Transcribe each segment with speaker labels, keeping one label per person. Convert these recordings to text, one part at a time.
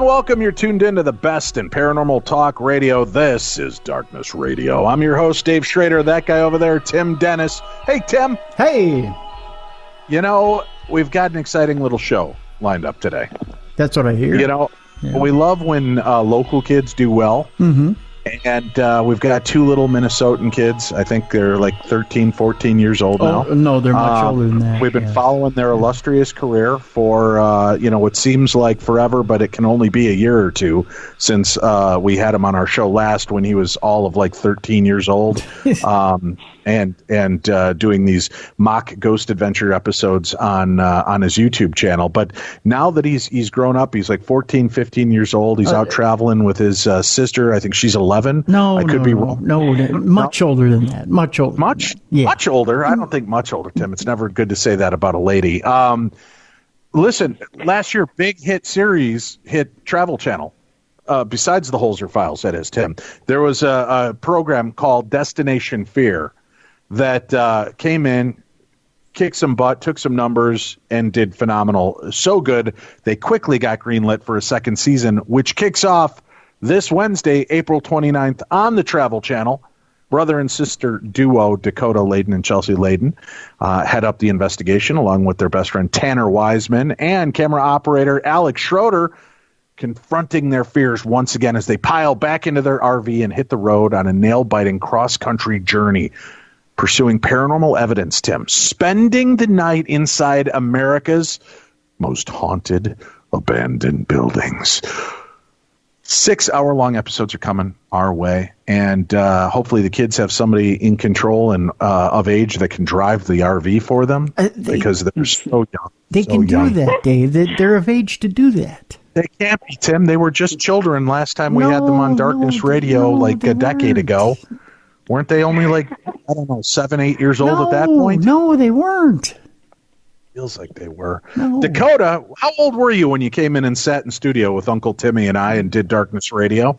Speaker 1: welcome. You're tuned into the best in paranormal talk radio. This is Darkness Radio. I'm your host, Dave Schrader. That guy over there, Tim Dennis. Hey, Tim.
Speaker 2: Hey.
Speaker 1: You know, we've got an exciting little show lined up today.
Speaker 2: That's what I hear.
Speaker 1: You know, we love when local kids do well.
Speaker 2: Mm-hmm.
Speaker 1: And we've got two little Minnesotan kids. I think they're like 13, 14 years old now.
Speaker 2: No, they're much older than that.
Speaker 1: We've been following their illustrious career for, what seems like forever, but it can only be a year or two since we had him on our show last when he was all of like 13 years old. And doing these mock ghost adventure episodes on his YouTube channel. But now that he's grown up, he's like 14, 15 years old. He's out traveling with his sister. I think she's 11.
Speaker 2: No,
Speaker 1: I could be wrong.
Speaker 2: No, much older than that. Much older.
Speaker 1: Much?
Speaker 2: Yeah.
Speaker 1: Much older? I don't think much older, Tim. It's never good to say that about a lady. Listen, last year, big hit series hit Travel Channel. Besides the Holzer Files, that is, Tim. There was a program called Destination Fear that came in, kicked some butt, took some numbers, and did phenomenal. So good, they quickly got greenlit for a second season, which kicks off this Wednesday, April 29th, on the Travel Channel. Brother and sister duo Dakota Laden and Chelsea Laden head up the investigation along with their best friend Tanner Wiseman and camera operator Alex Schroeder, confronting their fears once again as they pile back into their RV and hit the road on a nail-biting cross-country journey, pursuing paranormal evidence, Tim. Spending the night inside America's most haunted abandoned buildings. 6-hour-long episodes are coming our way, and hopefully the kids have somebody in control and of age that can drive the RV for them because they're so young.
Speaker 2: They can do that, Dave. They're of age to do that.
Speaker 1: They can't be, Tim. They were just children last time we had them on Darkness Radio a decade ago. Weren't they only 7, 8 years old at that point?
Speaker 2: No, they weren't.
Speaker 1: Feels like they were.
Speaker 2: No.
Speaker 1: Dakota, how old were you when you came in and sat in studio with Uncle Timmy and I and did Darkness Radio?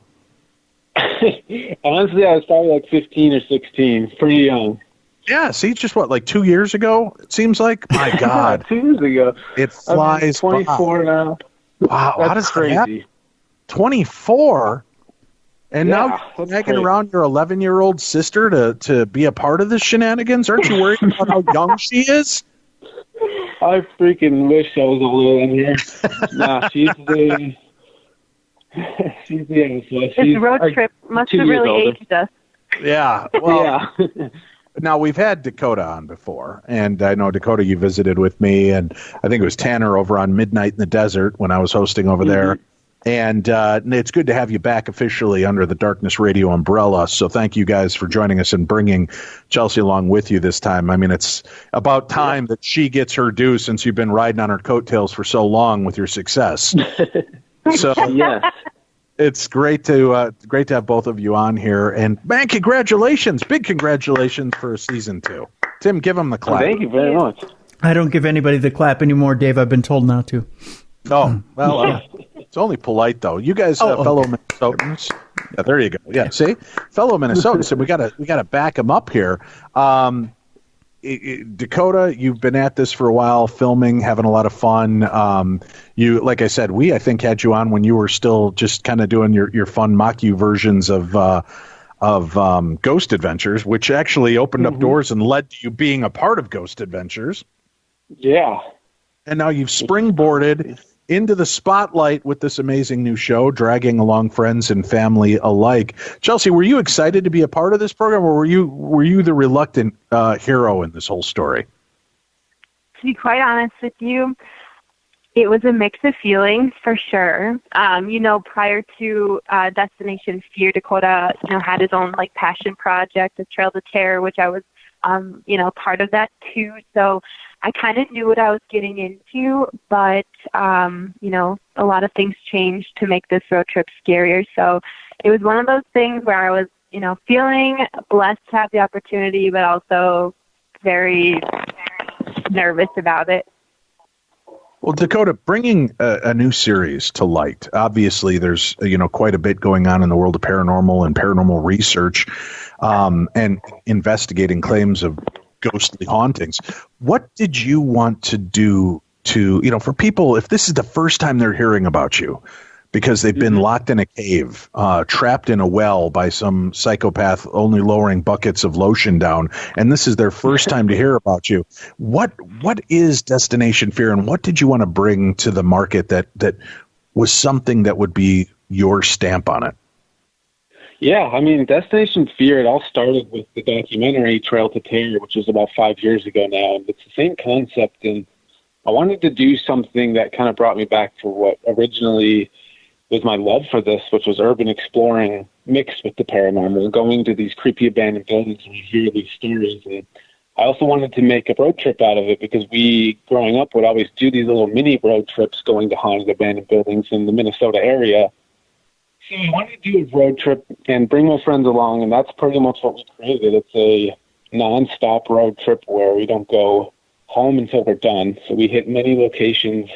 Speaker 3: Honestly, I was probably like 15 or 16. Pretty young.
Speaker 1: Yeah, see, just 2 years ago, it seems like? My God.
Speaker 3: 2 years ago.
Speaker 1: It flies.
Speaker 3: I'm 24 now.
Speaker 1: Wow,
Speaker 3: That's
Speaker 1: how does
Speaker 3: crazy.
Speaker 1: that happen? 24? And now you're dragging around your 11-year-old sister to be a part of the shenanigans? Aren't you worried about how young she is?
Speaker 3: I freaking wish I was older than her. Nah, she's the
Speaker 4: This road trip must have really aged us.
Speaker 1: Yeah. Well,
Speaker 3: yeah.
Speaker 1: Now, we've had Dakota on before, and I know, Dakota, you visited with me, and I think it was Tanner over on Midnight in the Desert when I was hosting over there. And it's good to have you back officially under the Darkness Radio umbrella. So thank you guys for joining us and bringing Chelsea along with you this time. I mean, it's about time that she gets her due since you've been riding on her coattails for so long with your success. So
Speaker 3: Yes.
Speaker 1: it's great to have both of you on here. And, man, congratulations. Big congratulations for season 2. Tim, give him the clap.
Speaker 3: Thank you very much.
Speaker 2: I don't give anybody the clap anymore, Dave. I've been told not to.
Speaker 1: Oh, well, it's only polite, though. You guys, fellow Minnesotans. Yeah, there you go. Yeah, see? Fellow Minnesotans, and we gotta back them up here. Dakota, you've been at this for a while, filming, having a lot of fun. You, like I said, I think had you on when you were still just kind of doing your fun mock-you versions of Ghost Adventures, which actually opened up doors and led to you being a part of Ghost Adventures.
Speaker 3: Yeah.
Speaker 1: And now you've springboarded into the spotlight with this amazing new show, dragging along friends and family alike. Chelsea, were you excited to be a part of this program, or were you the reluctant hero in this whole story?
Speaker 4: To be quite honest with you, it was a mix of feelings for sure. Prior to Destination Fear, Dakota, had his own passion project, the Trail to Terror, which I was, part of that too. So I kind of knew what I was getting into, but, a lot of things changed to make this road trip scarier. So it was one of those things where I was, feeling blessed to have the opportunity, but also very nervous about it.
Speaker 1: Well, Dakota, bringing a new series to light, obviously there's, quite a bit going on in the world of paranormal and paranormal research and investigating claims of ghostly hauntings. What did you want to do to, for people, if this is the first time they're hearing about you, because they've been locked in a cave, trapped in a well by some psychopath only lowering buckets of lotion down, and this is their first time to hear about you. What is Destination Fear, and what did you want to bring to the market that was something that would be your stamp on it?
Speaker 3: Yeah, I mean, Destination Fear, it all started with the documentary Trail to Terror, which was about 5 years ago now, and it's the same concept, and I wanted to do something that kind of brought me back to what originally was my love for this, which was urban exploring mixed with the paranormal, going to these creepy abandoned buildings and you hear these stories. And I also wanted to make a road trip out of it because we, growing up, would always do these little mini road trips going to haunted abandoned buildings in the Minnesota area. So I wanted to do a road trip and bring my friends along, and that's pretty much what we created. It's a non-stop road trip where we don't go home until we're done. So we hit many locations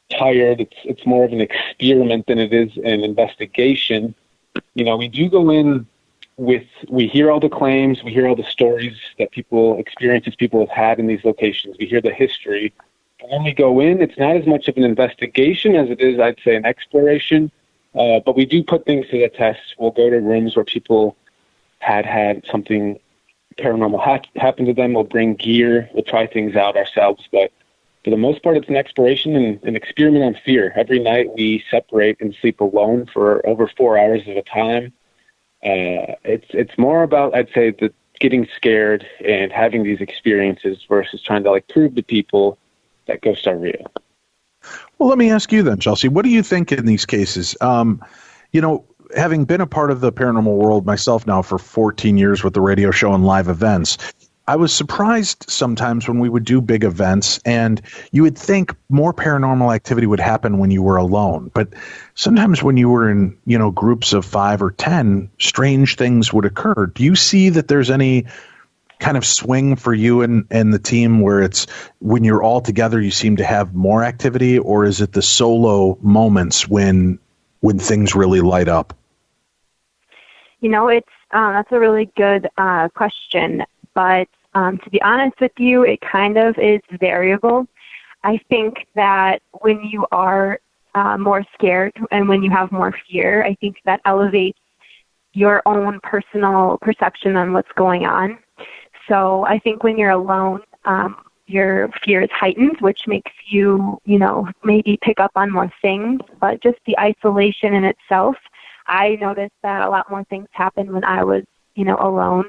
Speaker 3: tired. It's more of an experiment than it is an investigation. You know, we do go in with, we hear all the claims, we hear all the stories that experiences people have had in these locations. We hear the history. And when we go in, it's not as much of an investigation as it is, I'd say, an exploration. But we do put things to the test. We'll go to rooms where people had something paranormal happen to them. We'll bring gear. We'll try things out ourselves. But for the most part, it's an exploration and an experiment on fear. Every night we separate and sleep alone for over 4 hours at a time. It's more about, I'd say, the getting scared and having these experiences versus trying to prove to people that ghosts are real.
Speaker 1: Well, let me ask you then, Chelsea, what do you think in these cases? Having been a part of the paranormal world myself now for 14 years with the radio show and live events, I was surprised sometimes when we would do big events and you would think more paranormal activity would happen when you were alone. But sometimes when you were in, groups of 5 or 10, strange things would occur. Do you see that there's any kind of swing for you and the team where it's when you're all together, you seem to have more activity, or is it the solo moments when things really light up?
Speaker 4: That's a really good question. But to be honest with you, it kind of is variable. I think that when you are more scared and when you have more fear, I think that elevates your own personal perception on what's going on. So I think when you're alone, your fear is heightened, which makes you, maybe pick up on more things. But just the isolation in itself, I noticed that a lot more things happened when I was, alone.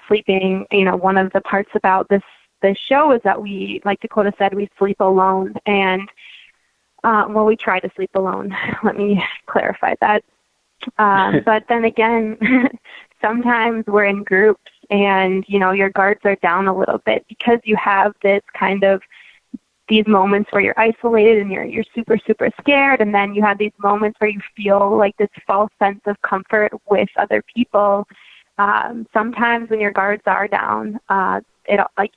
Speaker 4: Sleeping, one of the parts about this show is that we, like Dakota said, we sleep alone, and we try to sleep alone. Let me clarify that. But then again, sometimes we're in groups, and your guards are down a little bit because you have this kind of these moments where you're isolated and you're super, super scared, and then you have these moments where you feel like this false sense of comfort with other people. Sometimes when your guards are down,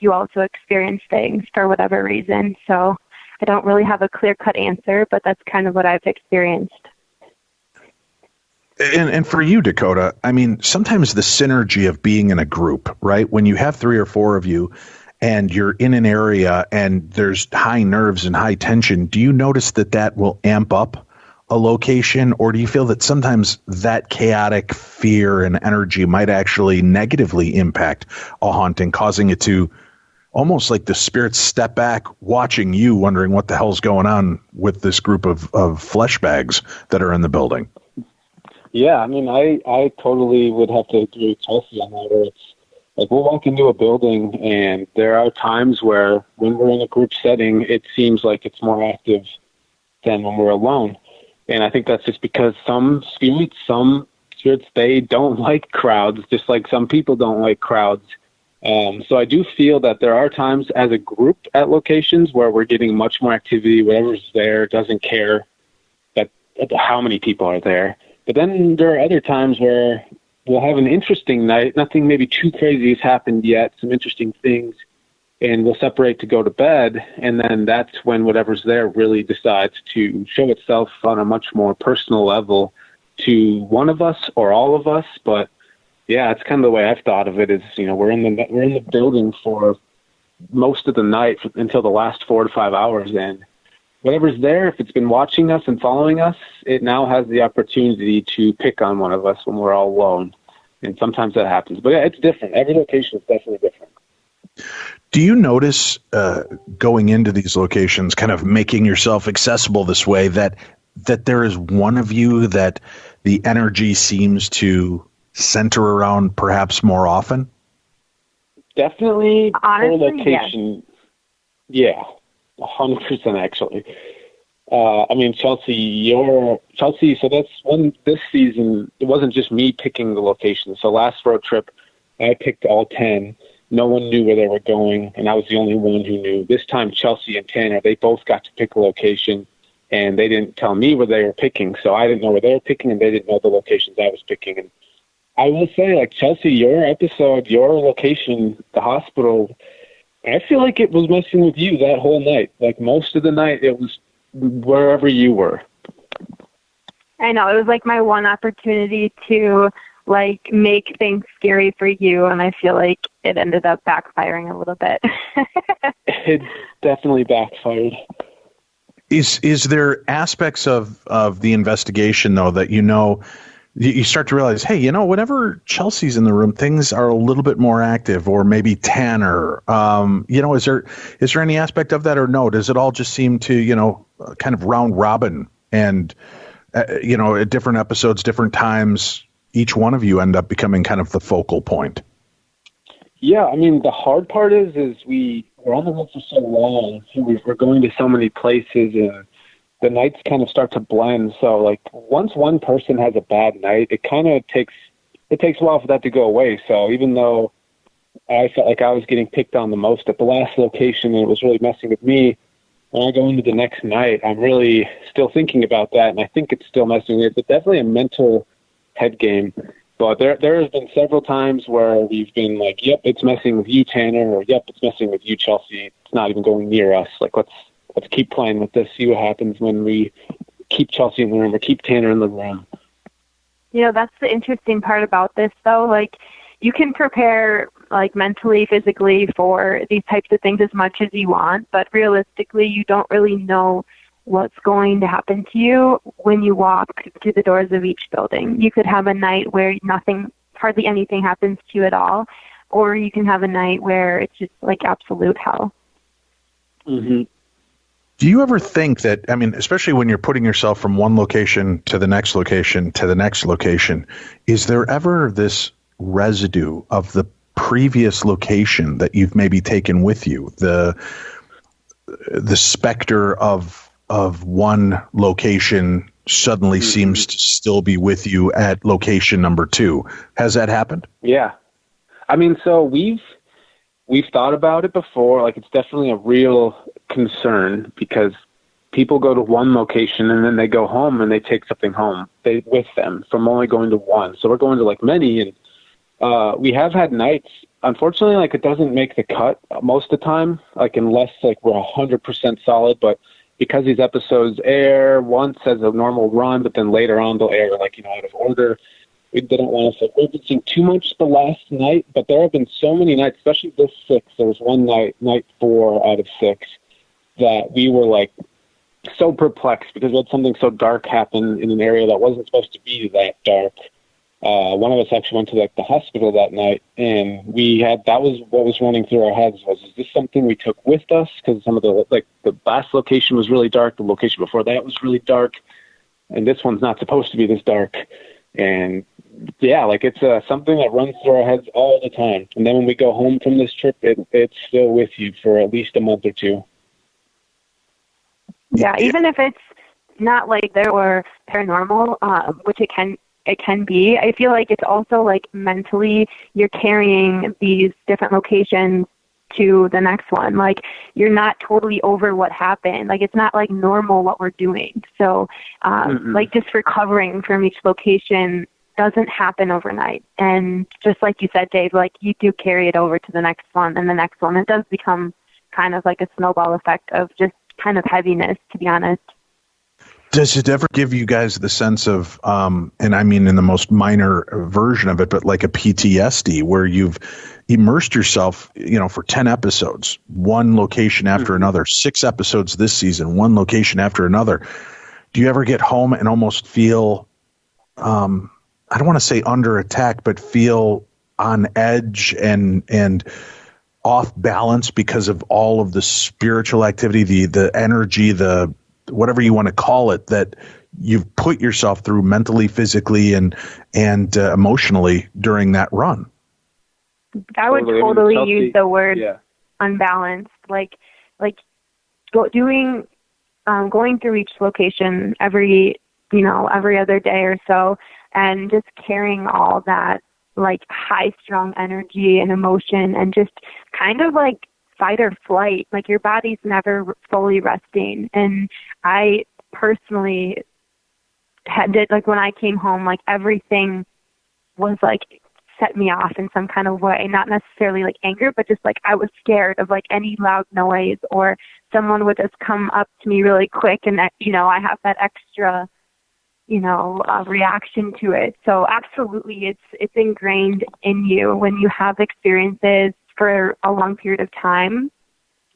Speaker 4: you also experience things for whatever reason. So I don't really have a clear-cut answer, but that's kind of what I've experienced.
Speaker 1: And for you, Dakota, I mean, sometimes the synergy of being in a group, right? When you have 3 or 4 of you and you're in an area and there's high nerves and high tension, do you notice that will amp up a location, or do you feel that sometimes that chaotic fear and energy might actually negatively impact a haunting, causing it to almost like the spirits step back watching you, wondering what the hell's going on with this group of flesh bags that are in the building?
Speaker 3: Yeah, I mean, I totally would have to agree with Chelsea on that, where it's like we'll walk into a building and there are times where when we're in a group setting, it seems like it's more active than when we're alone. And I think that's just because some spirits, they don't like crowds, just like some people don't like crowds. So I do feel that there are times as a group at locations where we're getting much more activity. Whatever's there doesn't care how many people are there. But then there are other times where we'll have an interesting night. Nothing maybe too crazy has happened yet, some interesting things, and we'll separate to go to bed. And then that's when whatever's there really decides to show itself on a much more personal level to one of us or all of us. But yeah, it's kind of the way I've thought of it is, we're in the building for most of the night until the last 4 to 5 hours. And whatever's there, if it's been watching us and following us, it now has the opportunity to pick on one of us when we're all alone. And sometimes that happens. But yeah, it's different. Every location is definitely different.
Speaker 1: Do you notice going into these locations, kind of making yourself accessible this way, that there is one of you that the energy seems to center around perhaps more often?
Speaker 3: Definitely
Speaker 4: Honestly,
Speaker 3: per location. Yeah, 100% actually. I mean, Chelsea, so that's one this season. It wasn't just me picking the location. So last road trip, I picked all 10. No one knew where they were going, and I was the only one who knew. This time, Chelsea and Tanner, they both got to pick a location, and they didn't tell me where they were picking, so I didn't know where they were picking, and they didn't know the locations I was picking. And I will say, like, Chelsea, your episode, your location, the hospital, I feel like it was messing with you that whole night. Like, most of the night, it was wherever you were.
Speaker 4: I know. It was like my one opportunity to, like, make things scary for you, and I feel like it ended up backfiring a little bit.
Speaker 3: It definitely backfired.
Speaker 1: Is there aspects of the investigation, though, that you start to realize, hey, whenever Chelsea's in the room, things are a little bit more active, or maybe Tanner? Is there any aspect of that, or no? Does it all just seem to, kind of round robin and, at different episodes, different times, each one of you end up becoming kind of the focal point?
Speaker 3: Yeah, I mean, the hard part is we're on the road for so long. We're going to so many places, and the nights kind of start to blend. So, like, once one person has a bad night, it kind of takes a while for that to go away. So even though I felt like I was getting picked on the most at the last location, and it was really messing with me, when I go into the next night, I'm really still thinking about that, and I think it's still messing with me. It's definitely a mental head game. But there has been several times where we've been like, yep, it's messing with you, Tanner, or yep, it's messing with you, Chelsea. It's not even going near us. Like, let's keep playing with this, see what happens when we keep Chelsea in the room or keep Tanner in the room.
Speaker 4: That's the interesting part about this, though. Like, you can prepare, like, mentally, physically for these types of things as much as you want, but realistically, you don't really know what's going to happen to you when you walk through the doors of each building. You could have a night where hardly anything happens to you at all, or you can have a night where it's just like absolute hell.
Speaker 3: Mm-hmm.
Speaker 1: Do you ever think that, I mean, especially when you're putting yourself from one location to the next location to the next location, is there ever this residue of the previous location that you've maybe taken with you? The specter of one location suddenly seems to still be with you at location number 2. Has that happened?
Speaker 3: Yeah. I mean, so we've thought about it before. Like, it's definitely a real concern because people go to one location and then they go home and they take something home with them from only going to one. So we're going to, like, many, and we have had nights. Unfortunately, like, it doesn't make the cut most of the time, like, unless, like, we're 100% solid. But because these episodes air once as a normal run, but then later on they'll air, like, out of order, we didn't want to say referencing too much the last night. But there have been so many nights, especially this 6. There was one night 4 out of 6, that we were, like, so perplexed because we had something so dark happen in an area that wasn't supposed to be that dark. One of us actually went to, like, the hospital that night, and that was what was running through our heads was, is this something we took with us? Because some of the last location was really dark. The location before that was really dark. And this one's not supposed to be this dark. And yeah, like, it's something that runs through our heads all the time. And then when we go home from this trip, it's still with you for at least a month or 2.
Speaker 4: Yeah, even if it's not like there or paranormal, which it can be, I feel like it's also, like, mentally you're carrying these different locations to the next one. Like, you're not totally over what happened. Like, it's not, like, normal what we're doing. So, like, just recovering from each location doesn't happen overnight. And just like you said, Dave, like, you do carry it over to the next one and the next one. It does become kind of like a snowball effect of just kind of heaviness, to be honest.
Speaker 1: Does it ever give you guys the sense of, and I mean in the most minor version of it, but like a PTSD where you've immersed yourself, for 10 episodes, one location after another, 6 episodes this season, one location after another. Do you ever get home and almost feel, I don't want to say under attack, but feel on edge and off balance because of all of the spiritual activity, the energy, the whatever you want to call it, that you've put yourself through mentally, physically, and emotionally during that run?
Speaker 4: I would totally use the word unbalanced. Going through each location every other day or so, and just carrying all that like high strung energy and emotion, and just kind of like fight or flight, like your body's never fully resting. And I personally did, like when I came home, like everything was like set me off in some kind of way, not necessarily like anger, but just like I was scared of like any loud noise, or someone would just come up to me really quick, and that, I have that extra reaction to it. So absolutely, it's ingrained in you. When you have experiences for a long period of time,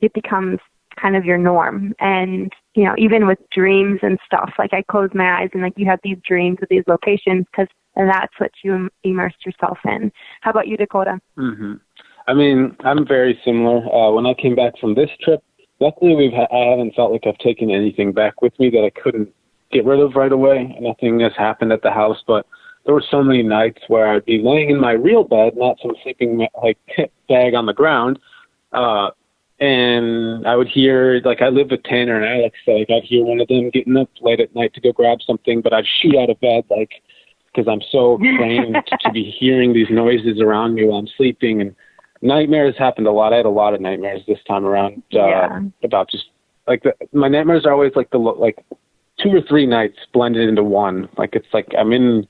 Speaker 4: it becomes kind of your norm. And, even with dreams and stuff, like I close my eyes and like you have these dreams of these locations because that's what you immersed yourself in. How about you, Dakota?
Speaker 3: Mm-hmm. I mean, I'm very similar. When I came back from this trip, luckily I haven't felt like I've taken anything back with me that I couldn't get rid of right away. Nothing has happened at the house, but there were so many nights where I'd be laying in my real bed, not some sleeping like bag on the ground, and I would hear, like, I live with Tanner and Alex, so like I'd hear one of them getting up late at night to go grab something, but I'd shoot out of bed, like, because I'm so trained to be hearing these noises around me while I'm sleeping. And nightmares happened a lot. I had a lot of nightmares this time around about just like my nightmares are always like 2 or 3 nights blended into one. Like it's like I'm in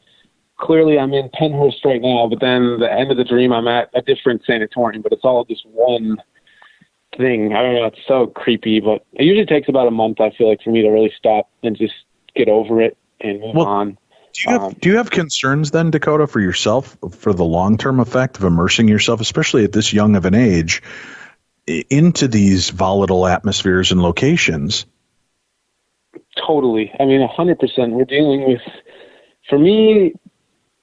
Speaker 3: Penhurst right now, but then the end of the dream I'm at a different sanatorium, but it's all just one thing. I don't know. It's so creepy, but it usually takes about a month, I feel like, for me to really stop and just get over it and move on.
Speaker 1: Do you have concerns then, Dakota, for yourself, for the long-term effect of immersing yourself, especially at this young of an age, into these volatile atmospheres and locations?
Speaker 3: Totally. I mean, 100%. We're dealing with, for me,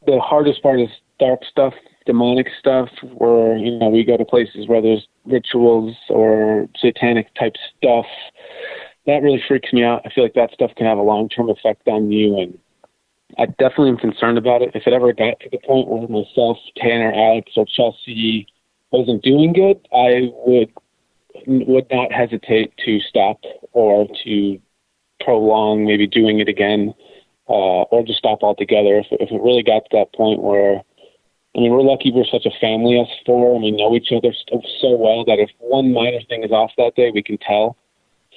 Speaker 3: the hardest part is dark stuff, demonic stuff, where, we go to places where there's rituals or satanic type stuff. That really freaks me out. I feel like that stuff can have a long-term effect on you, and I definitely am concerned about it. If it ever got to the point where myself, Tanner, Alex, or Chelsea wasn't doing good, I would not hesitate to stop or to prolong maybe doing it again, or just stop altogether. If it really got to that point where, we're lucky we're such a family, us 4, and we know each other so well that if one minor thing is off that day, we can tell.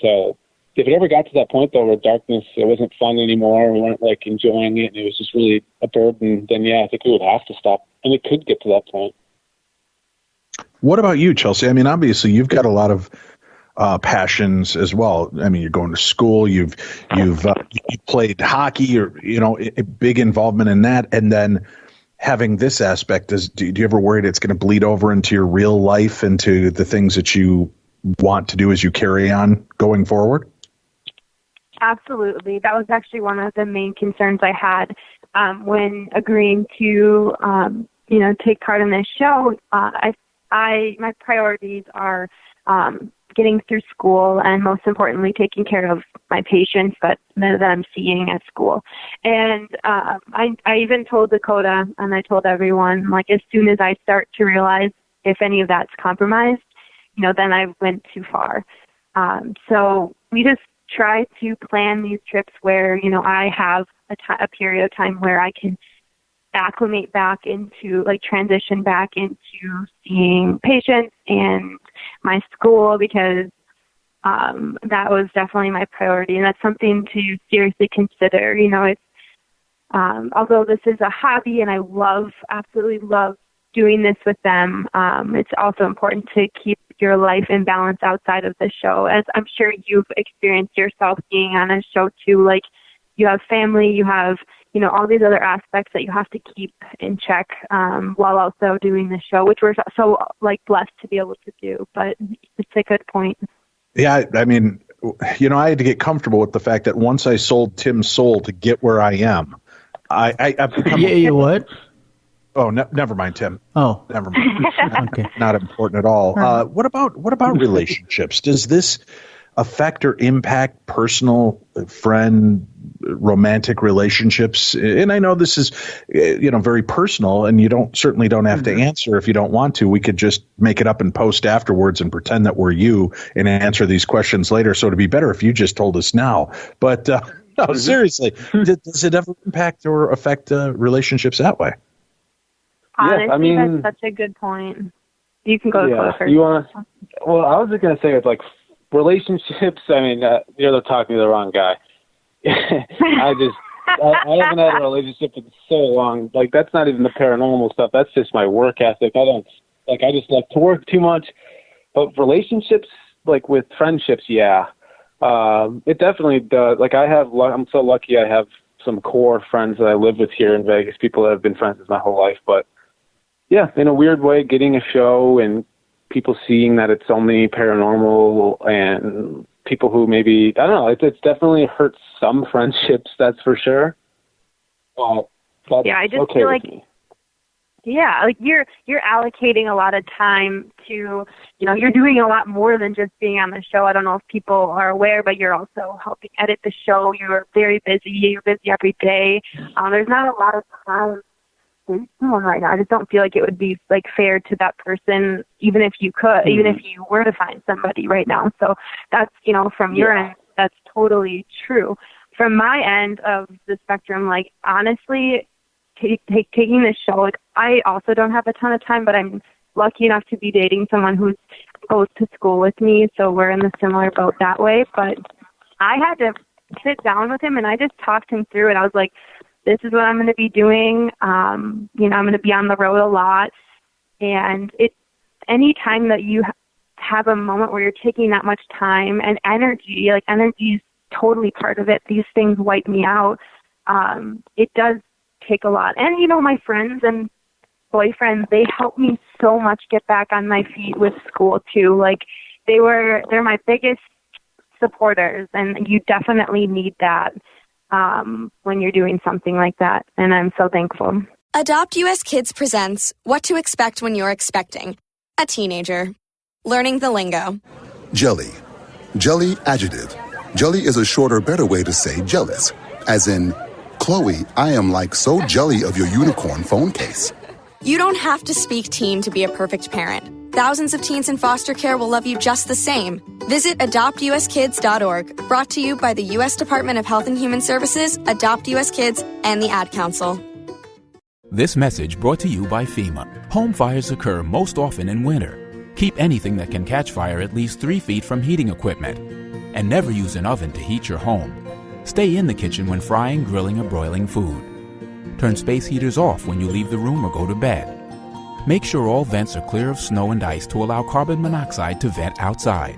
Speaker 3: So if it ever got to that point, though, where darkness, it wasn't fun anymore, we weren't, like, enjoying it, and it was just really a burden, then, I think we would have to stop, and it could get to that point.
Speaker 1: What about you, Chelsea? I mean, obviously, you've got a lot of passions as well. I mean, you're going to school, you've played hockey, or, a big involvement in that, and then having this aspect, do you ever worry that it's going to bleed over into your real life, into the things that you want to do as you carry on going forward?
Speaker 4: Absolutely. That was actually one of the main concerns I had when agreeing to, take part in this show. My priorities are getting through school, and most importantly, taking care of my patients that I'm seeing at school. And I even told Dakota, and I told everyone, like, as soon as I start to realize if any of that's compromised, then I went too far. So we just try to plan these trips where, I have a period of time where I can acclimate back into, like, transition back into seeing patients and my school, because that was definitely my priority, and that's something to seriously consider. It's although this is a hobby and I absolutely love doing this with them, it's also important to keep your life in balance outside of the show, as I'm sure you've experienced yourself being on a show too. Like, you have family, you have, all these other aspects that you have to keep in check while also doing the show, which we're so blessed to be able to do. But it's a good point.
Speaker 1: Yeah, I mean, I had to get comfortable with the fact that once I sold Tim's soul to get where I am, I've become.
Speaker 2: You what?
Speaker 1: Oh, never mind, Tim.
Speaker 2: Oh,
Speaker 1: never mind.
Speaker 2: Okay.
Speaker 1: Not important at all. What about relationships? Does this affect or impact personal, friend, romantic relationships? And I know this is, very personal, and you certainly don't have to answer if you don't want to. We could just make it up and post afterwards and pretend that we're you and answer these questions later. So it'd be better if you just told us now. But no, seriously, does it ever impact or affect relationships that way?
Speaker 4: Honestly, that's such a good point. You can go first.
Speaker 3: Well, I was just going to say with relationships, you're talking to the wrong guy. I haven't had a relationship in so long. That's not even the paranormal stuff. That's just my work ethic. I just like to work too much. But relationships, with friendships, it definitely does. I'm so lucky I have some core friends that I live with here in Vegas, people that have been friends with my whole life. But yeah, in a weird way, getting a show and people seeing that it's only paranormal, and people who maybe, I don't know, it's definitely hurt some friendships, that's for sure. But
Speaker 4: I just feel like, you're allocating a lot of time to, you're doing a lot more than just being on the show. I don't know if people are aware, but you're also helping edit the show. You're very busy. You're busy every day. There's not a lot of time right now. I just don't feel like it would be fair to that person, even if you were to find somebody right now. So that's, from your end, that's totally true. From my end of the spectrum, honestly, taking this show, I also don't have a ton of time, but I'm lucky enough to be dating someone who goes to school with me, so we're in the similar boat that way. But I had to sit down with him, and I just talked him through it. I was like, this is what I'm going to be doing. I'm going to be on the road a lot. And any time that you have a moment where you're taking that much time and energy, energy is totally part of it. These things wipe me out. It does take a lot. And, my friends and boyfriends, they help me so much get back on my feet with school too. They're my biggest supporters, and you definitely need that when you're doing something like that, and I'm so thankful.
Speaker 5: Adopt US Kids presents What to Expect When You're Expecting a Teenager. Learning the lingo.
Speaker 6: Jelly. Jelly adjective. Jelly is a shorter, better way to say jealous. As in, Chloe, I am so jelly of your unicorn phone case.
Speaker 5: You don't have to speak teen to be a perfect parent. Thousands of teens in foster care will love you just the same. Visit adoptuskids.org, brought to you by the U.S. Department of Health and Human Services, Adopt U.S. Kids, and the Ad Council.
Speaker 7: This message brought to you by FEMA. Home fires occur most often in winter. Keep anything that can catch fire at least 3 feet from heating equipment. And never use an oven to heat your home. Stay in the kitchen when frying, grilling, or broiling food. Turn space heaters off when you leave the room or go to bed. Make sure all vents are clear of snow and ice to allow carbon monoxide to vent outside.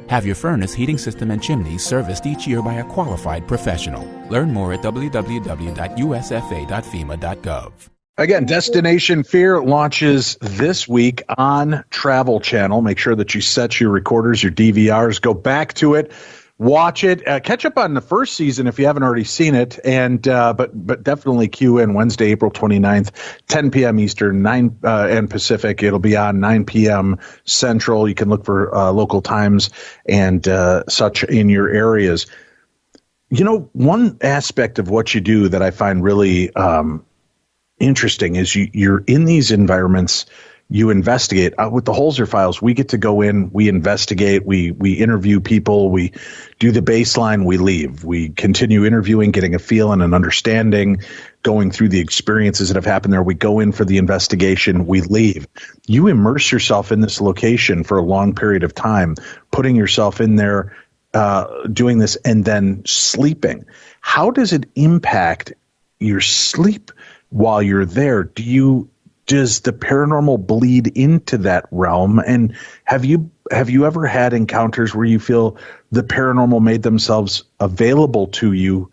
Speaker 7: Have your furnace, heating system, and chimneys serviced each year by a qualified professional. Learn more at www.usfa.fema.gov.
Speaker 1: Again, Destination Fear launches this week on Travel Channel. Make sure that you set your recorders, your DVRs, go back to it. Watch it. Catch up on the first season if you haven't already seen it, and but definitely cue in Wednesday, April 29th, 10 p.m. Eastern, 9 and Pacific. It'll be on 9 p.m. Central. You can look for local times and such in your areas. One aspect of what you do that I find really interesting is you're in these environments. You investigate. With the Holzer Files, we get to go in, we investigate, we interview people, we do the baseline, we leave. We continue interviewing, getting a feel and an understanding, going through the experiences that have happened there. We go in for the investigation, we leave. You immerse yourself in this location for a long period of time, putting yourself in there, doing this, and then sleeping. How does it impact your sleep while you're there? Does the paranormal bleed into that realm? And have you ever had encounters where you feel the paranormal made themselves available to you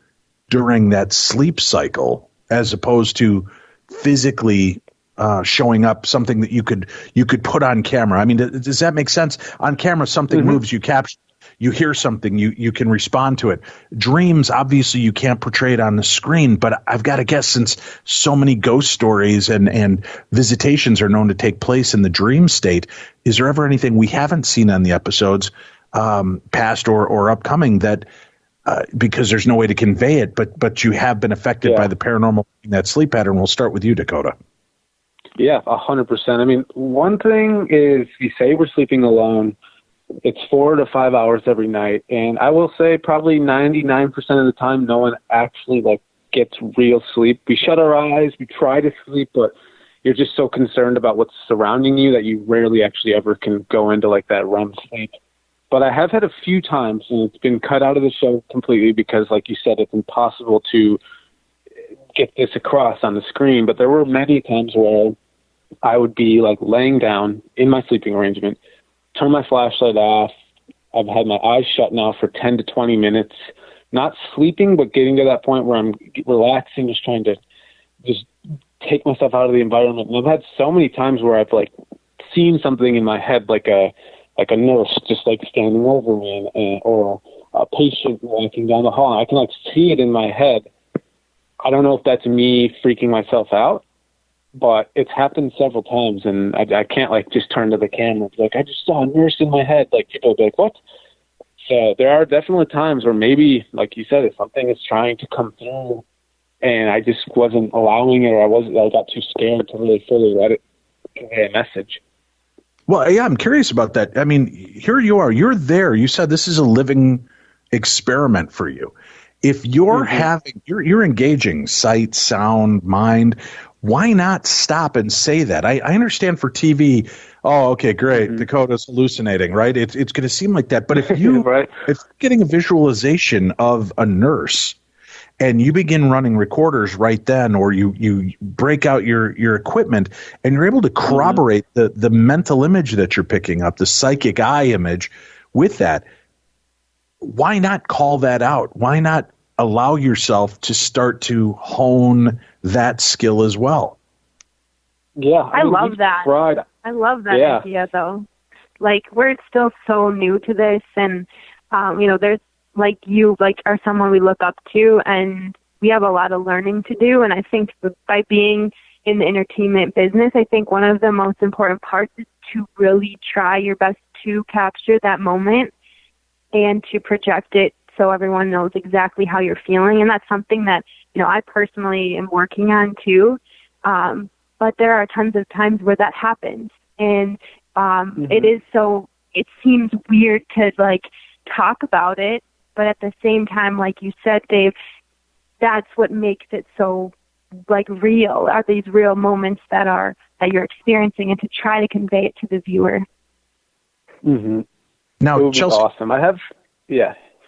Speaker 1: during that sleep cycle, as opposed to physically showing up something that you could put on camera. I mean, does that make sense? On camera, something moves, you capture, you hear something, you can respond to it. Dreams, obviously, you can't portray it on the screen, but I've got to guess, since so many ghost stories and visitations are known to take place in the dream state, is there ever anything we haven't seen on the episodes, past or upcoming, that because there's no way to convey it, but you have been affected by the paranormal in that sleep pattern? We'll start with you, Dakota.
Speaker 3: Yeah, 100%. I mean, one thing is, you say we're sleeping alone. It's 4 to 5 hours every night, and I will say probably 99% of the time, no one actually gets real sleep. We shut our eyes, we try to sleep, but you're just so concerned about what's surrounding you that you rarely actually ever can go into that REM sleep. But I have had a few times, and it's been cut out of the show completely because, like you said, it's impossible to get this across on the screen. But there were many times where I would be laying down in my sleeping arrangement, turn my flashlight off. I've had my eyes shut now for 10 to 20 minutes, not sleeping, but getting to that point where I'm relaxing, just trying to just take myself out of the environment. And I've had so many times where I've seen something in my head, like a nurse just standing over me, or a patient walking down the hall. And I can see it in my head. I don't know if that's me freaking myself out, but it's happened several times, and I can't just turn to the camera and be I just saw a nurse in my head. People will be what? So there are definitely times where maybe, like you said, if something is trying to come through and I just wasn't allowing it, or I got too scared to really fully let it convey a message.
Speaker 1: Well, yeah, I'm curious about that. I mean, here you are. You're there. You said this is a living experiment for you. If you're you're engaging sight, sound, mind, why not stop and say that? I understand for TV, oh, okay, great, Dakota's hallucinating, right? It's going to seem like that. But if you if you're getting a visualization of a nurse and you begin running recorders right then, or you break out your equipment and you're able to corroborate the mental image that you're picking up, the psychic eye image with that, why not call that out? Why not allow yourself to start to hone that skill as well?
Speaker 3: Yeah.
Speaker 4: I love that. I love that idea, though. We're still so new to this, and, there's you are someone we look up to, and we have a lot of learning to do. And I think by being in the entertainment business, I think one of the most important parts is to really try your best to capture that moment and to project it so everyone knows exactly how you're feeling. And that's something that, I personally am working on too. But there are tons of times where that happens. And it seems weird to talk about it. But at the same time, like you said, Dave, that's what makes it so real, are these real moments that you're experiencing, and to try to convey it to the viewer.
Speaker 1: Now, Chelsea,
Speaker 3: awesome.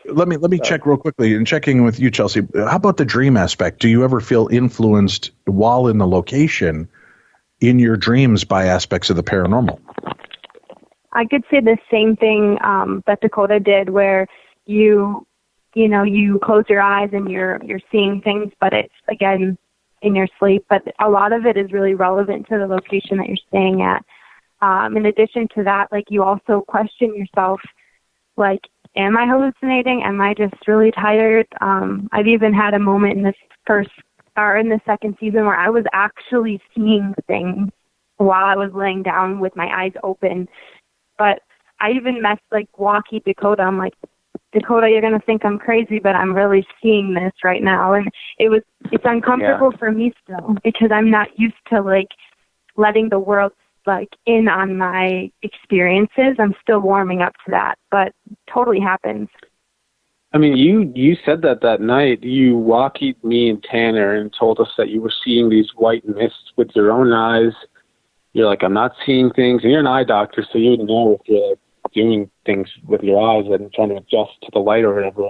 Speaker 1: Let me check real quickly, and checking with you, Chelsea. How about the dream aspect? Do you ever feel influenced while in the location in your dreams by aspects of the paranormal?
Speaker 4: I could say the same thing that Dakota did, where you close your eyes and you're seeing things, but it's again in your sleep. But a lot of it is really relevant to the location that you're staying at. In addition to that, you also question yourself, am I hallucinating? Am I just really tired? I've even had a moment in the second season where I was actually seeing things while I was laying down with my eyes open. But I even messed walkie Dakota. I'm like, Dakota, you're going to think I'm crazy, but I'm really seeing this right now. And it's uncomfortable for me still, because I'm not used to letting the world in on my experiences. I'm still warming up to that, but totally happens.
Speaker 3: I mean, you said that night. You walkied me and Tanner and told us that you were seeing these white mists with your own eyes. You're like, I'm not seeing things. And you're an eye doctor, so you would know if you're doing things with your eyes and trying to adjust to the light or whatever.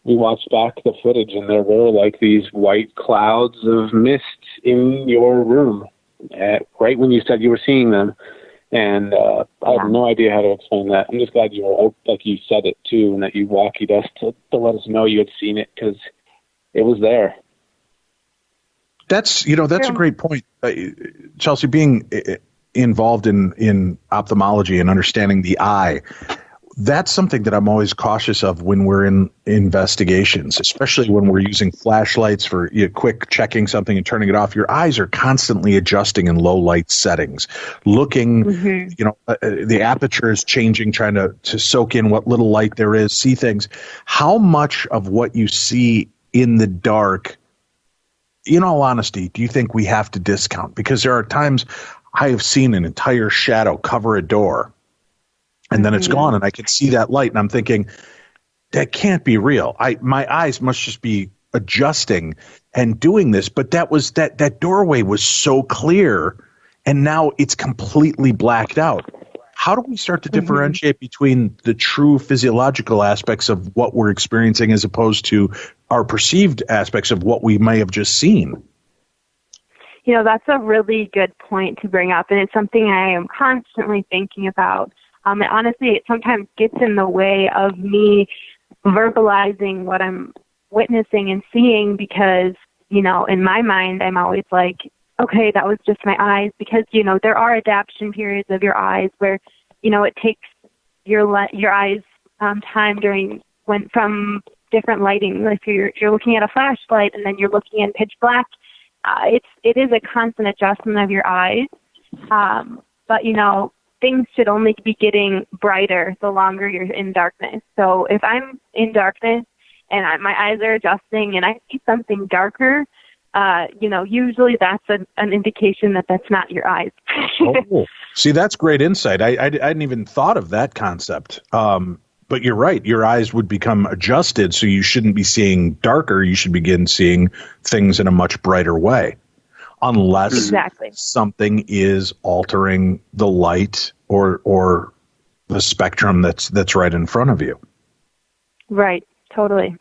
Speaker 3: We watched back the footage, and there were these white clouds of mist in your room right when you said you were seeing them. And I have no idea how to explain that. I'm just glad you were, you said it too, and that you walkied us to let us know you had seen it, because it was there.
Speaker 1: That's a great point, Chelsea. Being involved in ophthalmology and understanding the eye, that's something that I'm always cautious of when we're in investigations, especially when we're using flashlights for quick checking something and turning it off. Your eyes are constantly adjusting in low light settings, looking, the aperture is changing, trying to soak in what little light there is, see things. How much of what you see in the dark, in all honesty, do you think we have to discount? Because there are times I have seen an entire shadow cover a door, and then it's gone, and I can see that light, and I'm thinking, that can't be real. My eyes must just be adjusting and doing this. But that doorway was so clear, and now it's completely blacked out. How do we start to differentiate between the true physiological aspects of what we're experiencing as opposed to our perceived aspects of what we may have just seen?
Speaker 4: That's a really good point to bring up, and it's something I am constantly thinking about. And honestly, it sometimes gets in the way of me verbalizing what I'm witnessing and seeing because, in my mind, I'm always like, okay, that was just my eyes. Because, there are adaptation periods of your eyes where, it takes your eyes time from different lighting. Like you're looking at a flashlight and then you're looking in pitch black. It is a constant adjustment of your eyes. But, things should only be getting brighter the longer you're in darkness. So if I'm in darkness and my eyes are adjusting and I see something darker, usually that's an indication that that's not your eyes.
Speaker 1: Oh, see, that's great insight. I hadn't even thought of that concept. But you're right. Your eyes would become adjusted, so you shouldn't be seeing darker. You should begin seeing things in a much brighter way. Unless something is altering the light or the spectrum that's right in front of you.
Speaker 4: Right, totally.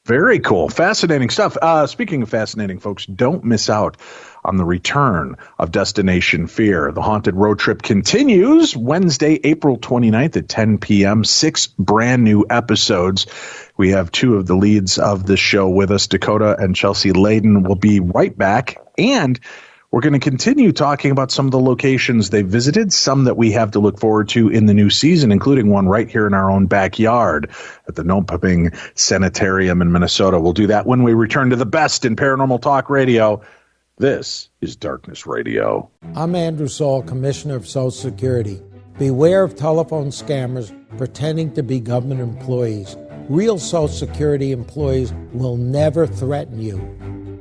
Speaker 1: Very cool. Fascinating stuff. Speaking of fascinating, folks, don't miss out on the return of Destination Fear. The Haunted Road Trip continues Wednesday, April 29th at 10 p.m., 6 brand new episodes. We have 2 of the leads of the show with us. Dakota and Chelsea Laden will be right back. And we're going to continue talking about some of the locations they visited, some that we have to look forward to in the new season, including one right here in our own backyard at the Nopeming Sanitarium in Minnesota. We'll do that when we return to the best in paranormal talk radio. This is Darkness Radio.
Speaker 8: I'm Andrew Saul, Commissioner of Social Security. Beware of telephone scammers pretending to be government employees. Real Social Security employees will never threaten you.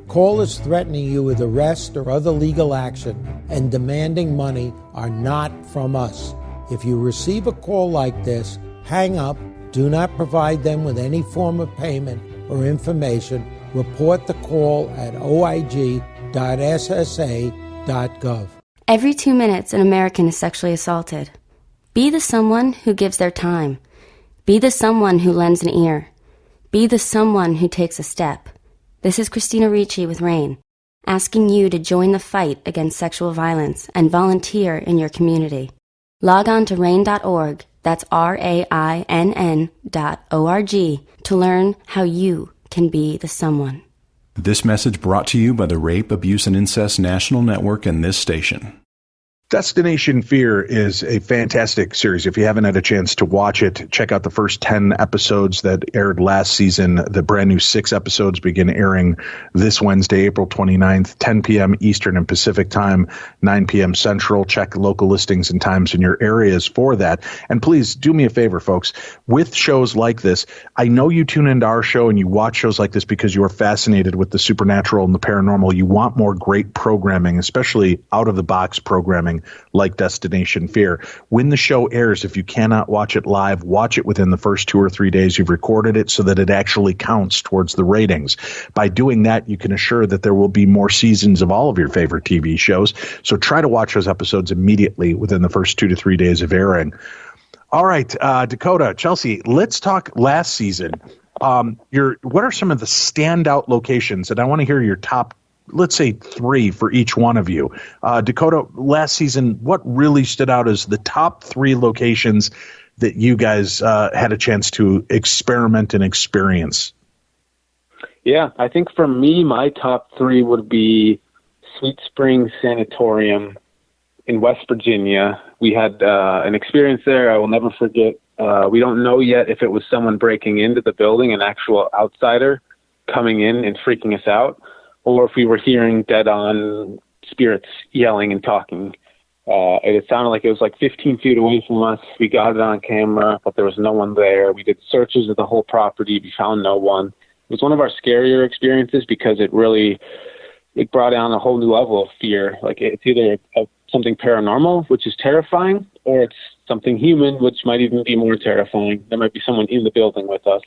Speaker 8: Callers threatening you with arrest or other legal action and demanding money are not from us. If you receive a call like this, hang up, do not provide them with any form of payment or information. Report the call at oig.ssa.gov.
Speaker 9: Every 2 minutes, an American is sexually assaulted. Be the someone who gives their time. Be the someone who lends an ear. Be the someone who takes a step. This is Christina Ricci with RAIN, asking you to join the fight against sexual violence and volunteer in your community. Log on to RAIN.org, that's RAINN.org, to learn how you can be the someone.
Speaker 10: This message brought to you by the Rape, Abuse, and Incest National Network and this station.
Speaker 1: Destination Fear is a fantastic series. If you haven't had a chance to watch it, check out the first 10 episodes that aired last season. The brand new 6 episodes begin airing this Wednesday, April 29th, 10 p.m. Eastern and Pacific time, 9 p.m. Central. Check local listings and times in your areas for that. And please do me a favor, folks. With shows like this, I know you tune into our show and you watch shows like this because you are fascinated with the supernatural and the paranormal. You want more great programming, especially out-of-the-box programming like Destination Fear. When the show airs, if you cannot watch it live, watch it within the first 2 or 3 days you've recorded it so that it actually counts towards the ratings. By doing that, you can assure that there will be more seasons of all of your favorite TV shows. So try to watch those episodes immediately within the first 2 to 3 days of airing. All right, Dakota, Chelsea, let's talk last season. What are some of the standout locations? And I want to hear your top, let's say 3 for each one of you. Dakota, last season, what really stood out as the top 3 locations that you guys had a chance to experiment and experience?
Speaker 3: Yeah, I think for me, my top three would be Sweet Spring Sanatorium in West Virginia. We had an experience there I will never forget. We don't know yet if it was someone breaking into the building, an actual outsider coming in and freaking us out, or if we were hearing dead-on spirits yelling and talking. It sounded like it was like 15 feet away from us. We got it on camera, but there was no one there. We did searches of the whole property. We found no one. It was one of our scarier experiences because it brought down a whole new level of fear. Like, it's either something paranormal, which is terrifying, or it's something human, which might even be more terrifying. There might be someone in the building with us.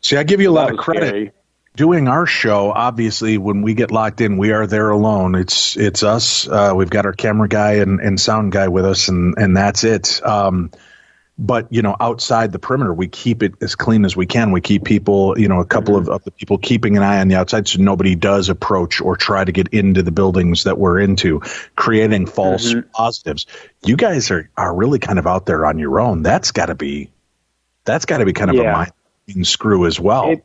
Speaker 1: See, I give you a lot of credit.
Speaker 3: Scary.
Speaker 1: Doing our show, obviously, when we get locked in, we are there alone. It's us. We've got our camera guy and sound guy with us, and that's it. But, outside the perimeter, we keep it as clean as we can. We keep people, a couple of the people keeping an eye on the outside so nobody does approach or try to get into the buildings that we're into, creating false positives. You guys are really kind of out there on your own. That's got to be kind of a mind screw as well.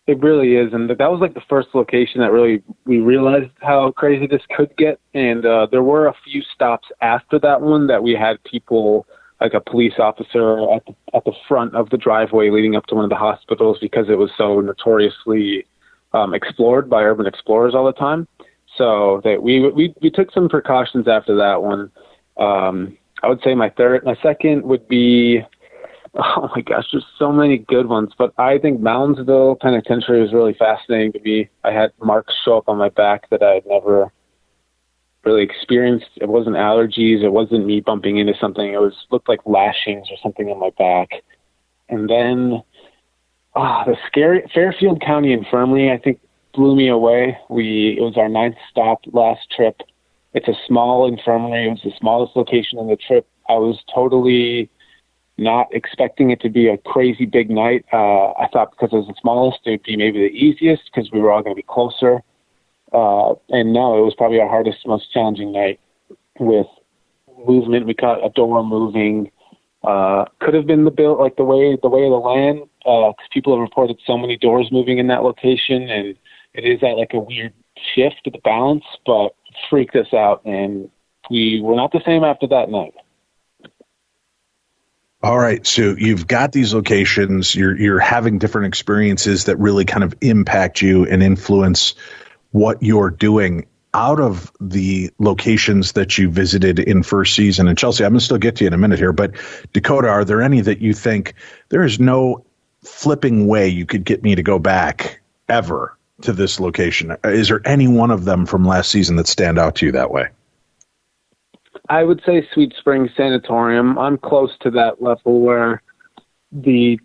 Speaker 3: It really is. And that was like the first location that really we realized how crazy this could get. And there were a few stops after that one that we had people, like a police officer at the front of the driveway leading up to one of the hospitals, because it was so notoriously explored by urban explorers all the time. So that we took some precautions after that one. I would say my second would be, oh my gosh, there's so many good ones, but I think Moundsville Penitentiary was really fascinating to me. I had marks show up on my back that I had never really experienced. It wasn't allergies. It wasn't me bumping into something. It looked like lashings or something on my back. And then the scary Fairfield County Infirmary, I think, blew me away. It was our 9th stop last trip. It's a small infirmary. It was the smallest location on the trip. I was totally not expecting it to be a crazy big night. I thought because it was the smallest, it would be maybe the easiest because we were all going to be closer. And no, it was probably our hardest, most challenging night with movement. We caught a door moving. Could have been the way of the land, because people have reported so many doors moving in that location, and it is at like a weird shift to the balance, but it freaked us out, and we were not the same after that night.
Speaker 1: All right, so you've got these locations. You're having different experiences that really kind of impact you and influence what you're doing. Out of the locations that you visited in first season, and Chelsea, I'm going to still get to you in a minute here, but Dakota, are there any that you think there is no flipping way you could get me to go back ever to this location? Is there any one of them from last season that stand out to you that way?
Speaker 3: I would say Sweet Spring Sanatorium. I'm close to that level where the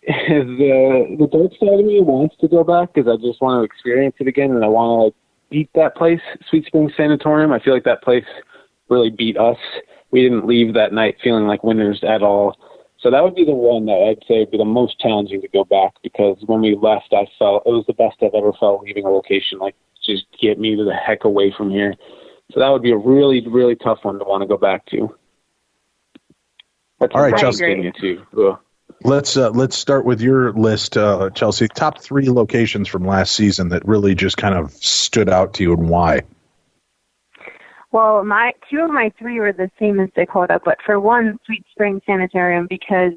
Speaker 3: dark side of me wants to go back because I just want to experience it again, and I want to beat that place, Sweet Spring Sanatorium. I feel like that place really beat us. We didn't leave that night feeling like winners at all. So that would be the one that I'd say would be the most challenging to go back, because when we left, I felt it was the best I've ever felt leaving a location. Like, just get me the heck away from here. So that would be a really, really tough one to want to go back to. That's
Speaker 1: all right, Chelsea.
Speaker 3: Too. Ugh.
Speaker 1: Let's start with your list, Chelsea. Top 3 locations from last season that really just kind of stood out to you, and why?
Speaker 4: Well, 2 of my 3 were the same as Dakota, but for one, Sweet Spring Sanitarium, because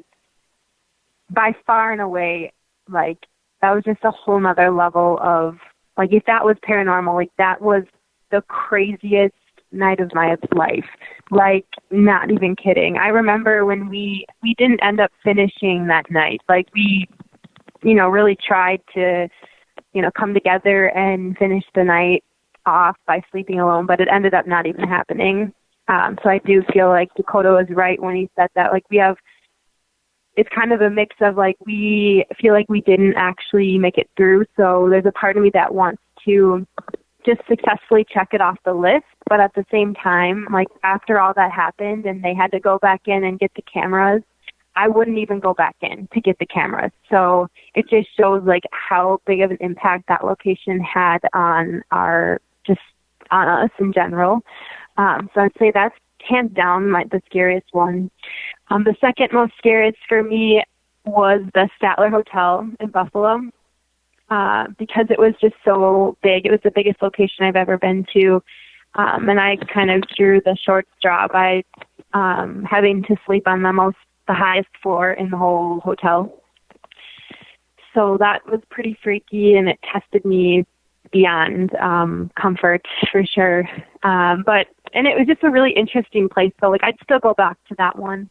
Speaker 4: by far and away, like, that was just a whole nother level of, like, if that was paranormal, like, that was the craziest night of my life. Like, not even kidding. I remember when we didn't end up finishing that night. Like, we, really tried to, come together and finish the night off by sleeping alone, but it ended up not even happening. So I do feel like Dakota was right when he said that. Like, it's kind of a mix of, like, we feel like we didn't actually make it through. So there's a part of me that wants to just successfully check it off the list. But at the same time, like, after all that happened and they had to go back in and get the cameras, I wouldn't even go back in to get the cameras. So it just shows, like, how big of an impact that location had on us in general. So I'd say that's hands down the scariest one. The second most scariest for me was the Statler Hotel in Buffalo. because it was just so big. It was the biggest location I've ever been to. And I kind of drew the short straw by having to sleep on the highest floor in the whole hotel. So that was pretty freaky, and it tested me beyond comfort for sure. And it was just a really interesting place. So like I'd still go back to that one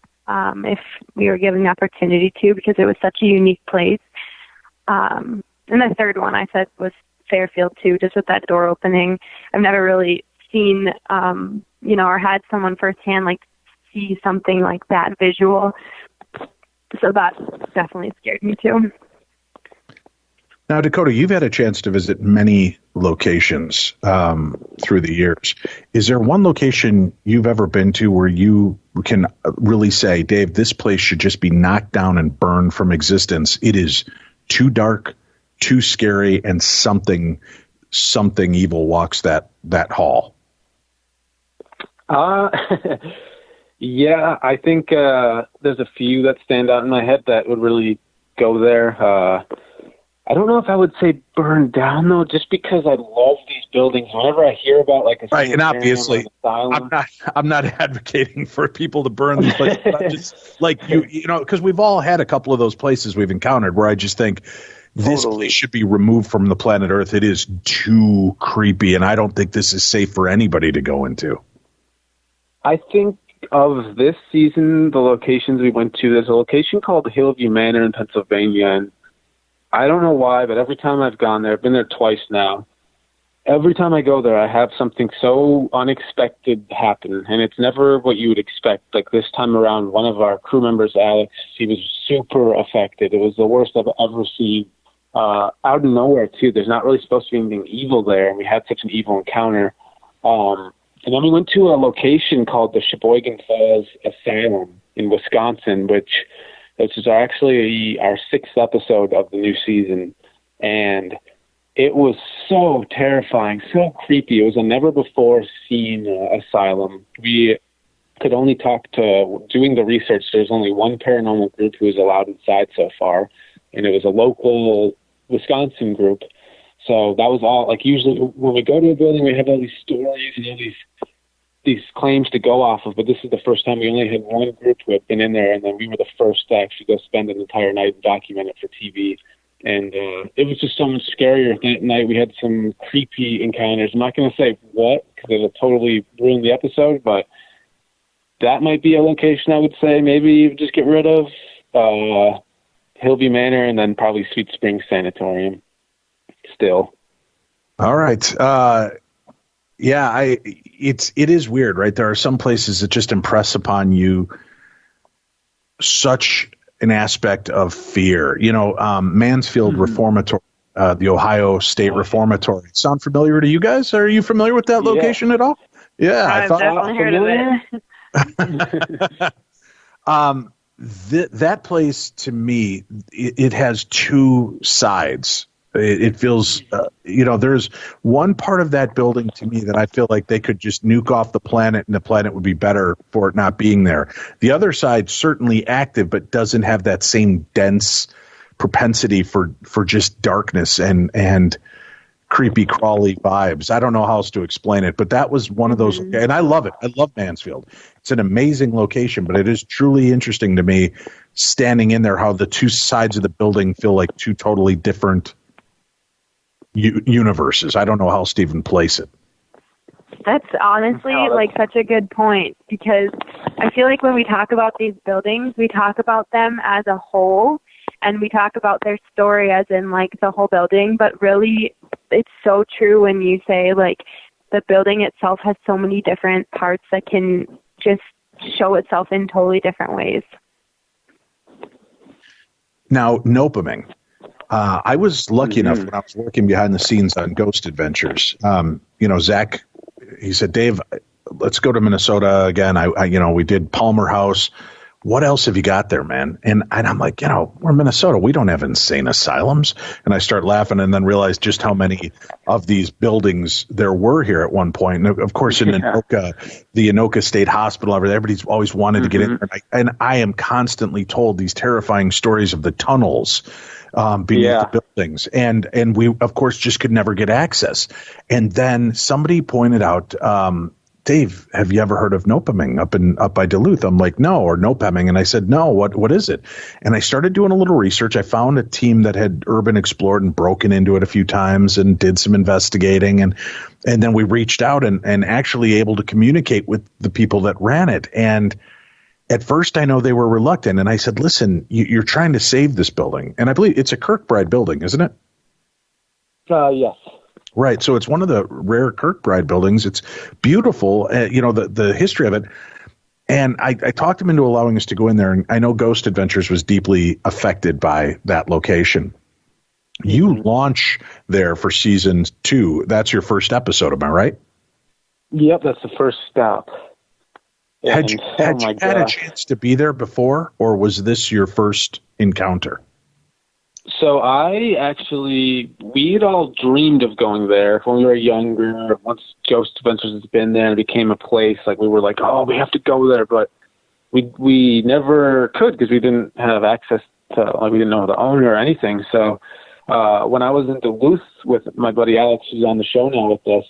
Speaker 4: if we were given the opportunity to, because it was such a unique place. And the third one I said was Fairfield too, just with that door opening. I've never really seen, or had someone firsthand like see something like that visual. So that definitely scared me too.
Speaker 1: Now, Dakota, you've had a chance to visit many locations through the years. Is there one location you've ever been to where you can really say, Dave, this place should just be knocked down and burned from existence? It is too dark, too scary, and something evil walks that hall.
Speaker 3: Yeah, I think there's a few that stand out in my head that would really go there. I don't know if I would say burn down though, just because I love these buildings. Whenever I hear about like a
Speaker 1: right, and obviously, I'm not advocating for people to burn these places. Just like because we've all had a couple of those places we've encountered where I just think this place should be removed from the planet Earth. It is too creepy, and I don't think this is safe for anybody to go into.
Speaker 3: I think of this season, the locations we went to, there's a location called Hillview Manor in Pennsylvania, and I don't know why, but every time I've gone there, I've been there twice now. Every time I go there, I have something so unexpected happen, and it's never what you would expect. Like this time around, one of our crew members, Alex, he was super affected. It was the worst I've ever seen. Out of nowhere, too. There's not really supposed to be anything evil there, and we had such an evil encounter. And then we went to a location called the Sheboygan Falls Asylum in Wisconsin, which is actually our 6th episode of the new season. And it was so terrifying, so creepy. It was a never-before-seen asylum. We could only talk to, doing the research, there's only one paranormal group who was allowed inside so far, and it was a local Wisconsin group. So that was all. Like usually when we go to a building, we have all these stories and all these claims to go off of, but this is the first time we only had one group who had been in there, and then we were the first to actually go spend an entire night and document it for TV. And it was just so much scarier that night. We had some creepy encounters. I'm not going to say what, because it'll totally ruin the episode, but that might be a location I would say maybe just get rid of. Hillview Manor, and then probably Sweet Springs Sanatorium still. All right.
Speaker 1: It is weird, right? There are some places that just impress upon you such an aspect of fear. Mansfield Reformatory, the Ohio State Reformatory. Sound familiar to you guys? Are you familiar with that location at all? Yeah,
Speaker 4: I've definitely heard of it.
Speaker 1: That place, to me, it has two sides. It feels, there's one part of that building to me that I feel like they could just nuke off the planet and the planet would be better for it not being there. The other side, certainly active, but doesn't have that same dense propensity for just darkness and creepy, crawly vibes. I don't know how else to explain it, but that was one of those. And I love it. I love Mansfield. It's an amazing location, but it is truly interesting to me standing in there, how the two sides of the building feel like two totally different universes. I don't know how else to even place it.
Speaker 4: That's honestly like such a good point, because I feel like when we talk about these buildings, we talk about them as a whole, and we talk about their story as in like the whole building, but really it's so true when you say like the building itself has so many different parts that can just show itself in totally different ways.
Speaker 1: Now, Nopeming. I was lucky enough when I was working behind the scenes on Ghost Adventures. Zach, he said, Dave, let's go to Minnesota again. We did Palmer House. what else have you got there, man? And I'm like, we're Minnesota. We don't have insane asylums. And I start laughing and then realize just how many of these buildings there were here at one point. And of course, in Anoka, the Anoka State Hospital, everybody's always wanted to get in there. And I am constantly told these terrifying stories of the tunnels beneath the buildings. And we, of course, just could never get access. And then somebody pointed out, Dave, have you ever heard of Nopeming up by Duluth? I'm like, no, or Nopeming. And I said, no, what is it? And I started doing a little research. I found a team that had urban explored and broken into it a few times and did some investigating. And then we reached out and actually able to communicate with the people that ran it. And at first, I know they were reluctant. And I said, listen, you're trying to save this building. And I believe it's a Kirkbride building, isn't it?
Speaker 3: Yes.
Speaker 1: Right. So it's one of the rare Kirkbride buildings. It's beautiful, the history of it. And I talked him into allowing us to go in there. And I know Ghost Adventures was deeply affected by that location. You launch there for season 2. That's your first episode, am I right?
Speaker 3: Yep, that's the first stop.
Speaker 1: Had you had a chance to be there before, or was this your first encounter?
Speaker 3: So we'd all dreamed of going there when we were younger. Once Ghost Adventures has been there and became a place, we were like, oh, we have to go there. But we never could because we didn't have access to, we didn't know the owner or anything. So when I was in Duluth with my buddy Alex, who's on the show now with us,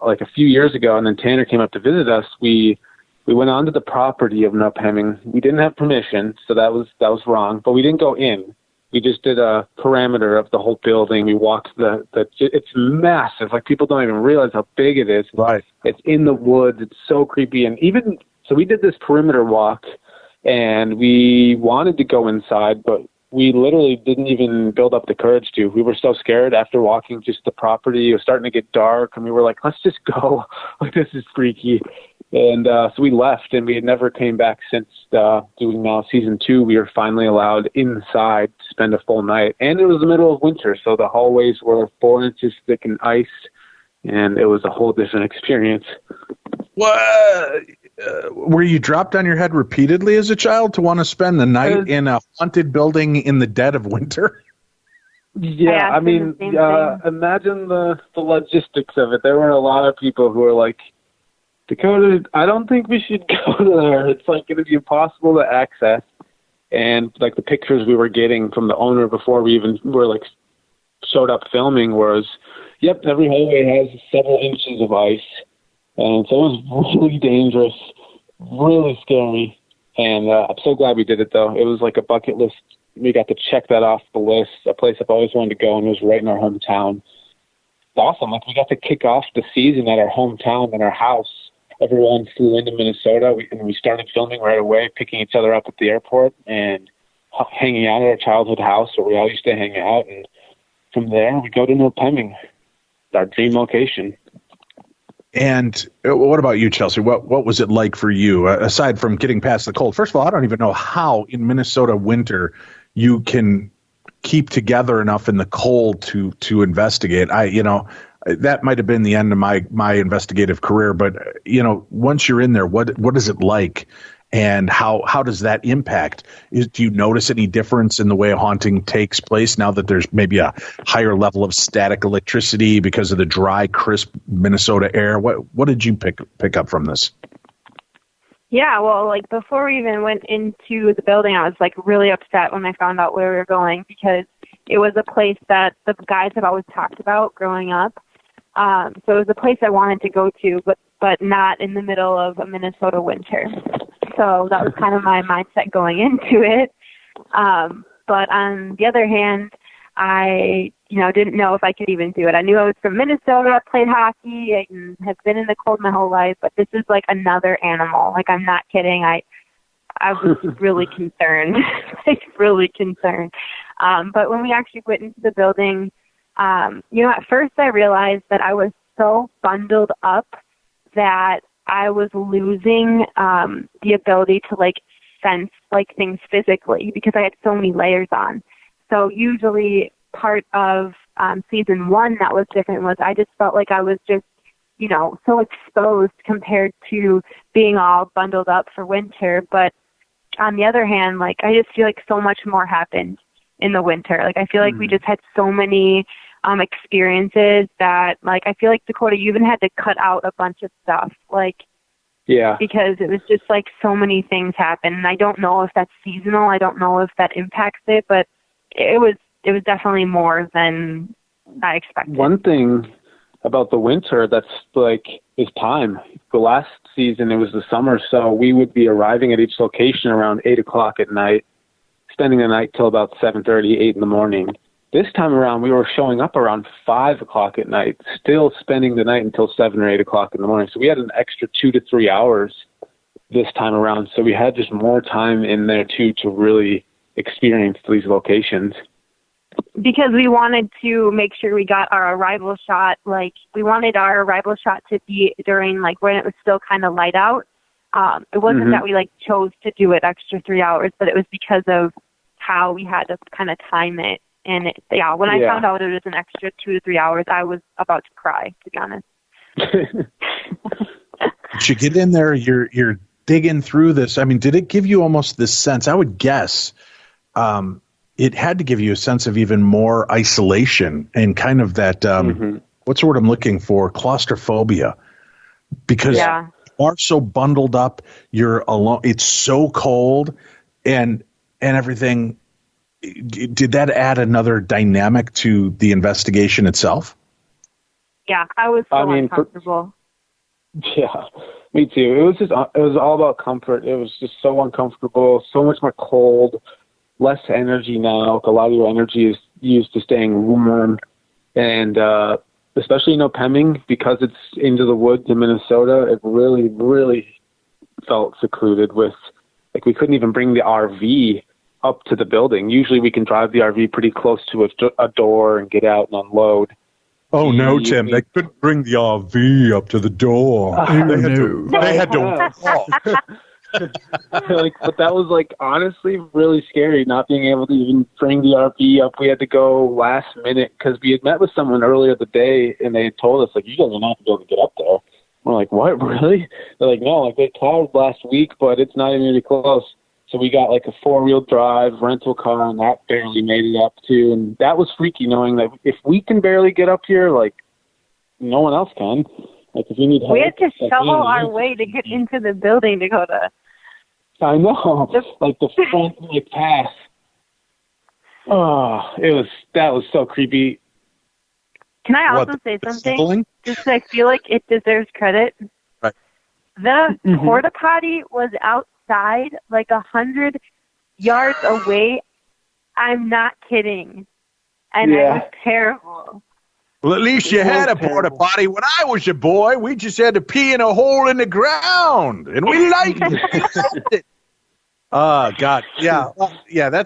Speaker 3: a few years ago, and then Tanner came up to visit us, we went onto the property of Nopeming. We didn't have permission, so that was wrong. But we didn't go in. We just did a perimeter of the whole building. We walked it's massive. People don't even realize how big it is.
Speaker 1: Right.
Speaker 3: It's in the woods. It's so creepy. And so we did this perimeter walk, and we wanted to go inside, but we literally didn't even build up the courage to. We were so scared after walking just the property. It was starting to get dark, and we were like, let's just go. This is freaky. And so we left, and we had never came back since doing now season 2. We were finally allowed inside to spend a full night. And it was the middle of winter, so the hallways were 4 inches thick in ice, and it was a whole different experience.
Speaker 1: What? Were you dropped on your head repeatedly as a child to want to spend the night in a haunted building in the dead of winter?
Speaker 3: Yeah, imagine the logistics of it. There were a lot of people who were like, Dakota, I don't think we should go there. It's going to be impossible to access. And the pictures we were getting from the owner before we even were showed up filming was, yep, every hallway has several inches of ice. And so it was really dangerous, really scary. And I'm so glad we did it, though. It was like a bucket list. We got to check that off the list, a place I've always wanted to go, and it was right in our hometown. It's awesome. We got to kick off the season at our hometown in our house. Everyone flew into Minnesota, and we started filming right away, picking each other up at the airport and hanging out at our childhood house where we all used to hang out. And from there, we go to Nopeming, our dream location.
Speaker 1: And what about you, Chelsea? What was it like for you, aside from getting past the cold? First of all, I don't even know how in Minnesota winter you can keep together enough in the cold to investigate. That might have been the end of my investigative career, but once you're in there, what is it like, and how does that impact? Do you notice any difference in the way a haunting takes place now that there's maybe a higher level of static electricity because of the dry, crisp Minnesota air? What did you pick up from this?
Speaker 4: Yeah, well, before we even went into the building, I was really upset when I found out where we were going, because it was a place that the guys have always talked about growing up. So it was a place I wanted to go to, but not in the middle of a Minnesota winter. So that was kind of my mindset going into it. But on the other hand, I, didn't know if I could even do it. I knew I was from Minnesota, played hockey, and have been in the cold my whole life, but this is another animal. I'm not kidding. I was really concerned, really concerned. But when we actually went into the building, at first I realized that I was so bundled up that I was losing the ability to sense things physically, because I had so many layers on. So usually part of season 1 that was different was I just felt like I was just, so exposed compared to being all bundled up for winter. But on the other hand, like, I just feel like so much more happened in the winter. Like, I feel like we just had so many experiences that, like, I feel like, Dakota, you even had to cut out a bunch of stuff, like, because it was just like so many things happened. And I don't know if that's seasonal. I don't know if that impacts it, but it was definitely more than I expected.
Speaker 3: One thing about the winter that's like is time. The last season, it was the summer, so we would be arriving at each location around 8 o'clock at night, spending the night till about 7:30, 8 in the morning. This time around, we were showing up around 5 o'clock at night, still spending the night until 7 or 8 o'clock in the morning. So we had an extra 2 to 3 hours this time around. So we had just more time in there, too, to really experience these locations.
Speaker 4: Because we wanted to make sure we got our arrival shot. Like, we wanted our arrival shot to be during, like, when it was still kind of light out. It wasn't that we, like, chose to do it extra 3 hours, but it was because of how we had to kind of time it. And when I found out it was an extra 2 to 3 hours, I was about to cry, to be honest.
Speaker 1: But you get in there, you're digging through this. I mean, did it give you almost this sense? I would guess it had to give you a sense of even more isolation and kind of that, what's the word I'm looking for? Claustrophobia. Because you are so bundled up, you're alone. It's so cold and everything. Did that add another dynamic to the investigation itself?
Speaker 4: Yeah, I was so uncomfortable.
Speaker 3: Me too. It was all about comfort. It was just so uncomfortable, so much more cold, less energy now. A lot of your energy is used to staying warm. And especially Nopeming, because it's into the woods in Minnesota, it really, really felt secluded with, like, we couldn't even bring the RV up to the building. Usually we can drive the RV pretty close to a door and get out and unload.
Speaker 1: Oh, no, Tim, they couldn't bring the RV up to the door. They had to walk.
Speaker 3: But that was, like, honestly really scary, not being able to even bring the RV up. We had to go last minute because we had met with someone earlier the day, and they had told us, like, you guys are not going to be able to get up there. We're like, what, really? They're like, no, like, they called last week, but it's not even going to be close. So we got, like, a 4-wheel drive rental car, and that barely made it up, too. And that was freaky, knowing that if we can barely get up here, like, no one else can. Like, if you need help.
Speaker 4: We had to shovel our way to get into the building, Dakota.
Speaker 3: I know. Like, the front, like, pass. Oh, that was so creepy.
Speaker 4: Can I also say something? Just I feel like it deserves credit.
Speaker 1: Right.
Speaker 4: The porta potty was outside, like 100 yards away. I'm not kidding. And it was terrible.
Speaker 1: Well, at least you had a porta potty. When I was a boy, we just had to pee in a hole in the ground, and we liked it. Oh, God. Yeah. Yeah,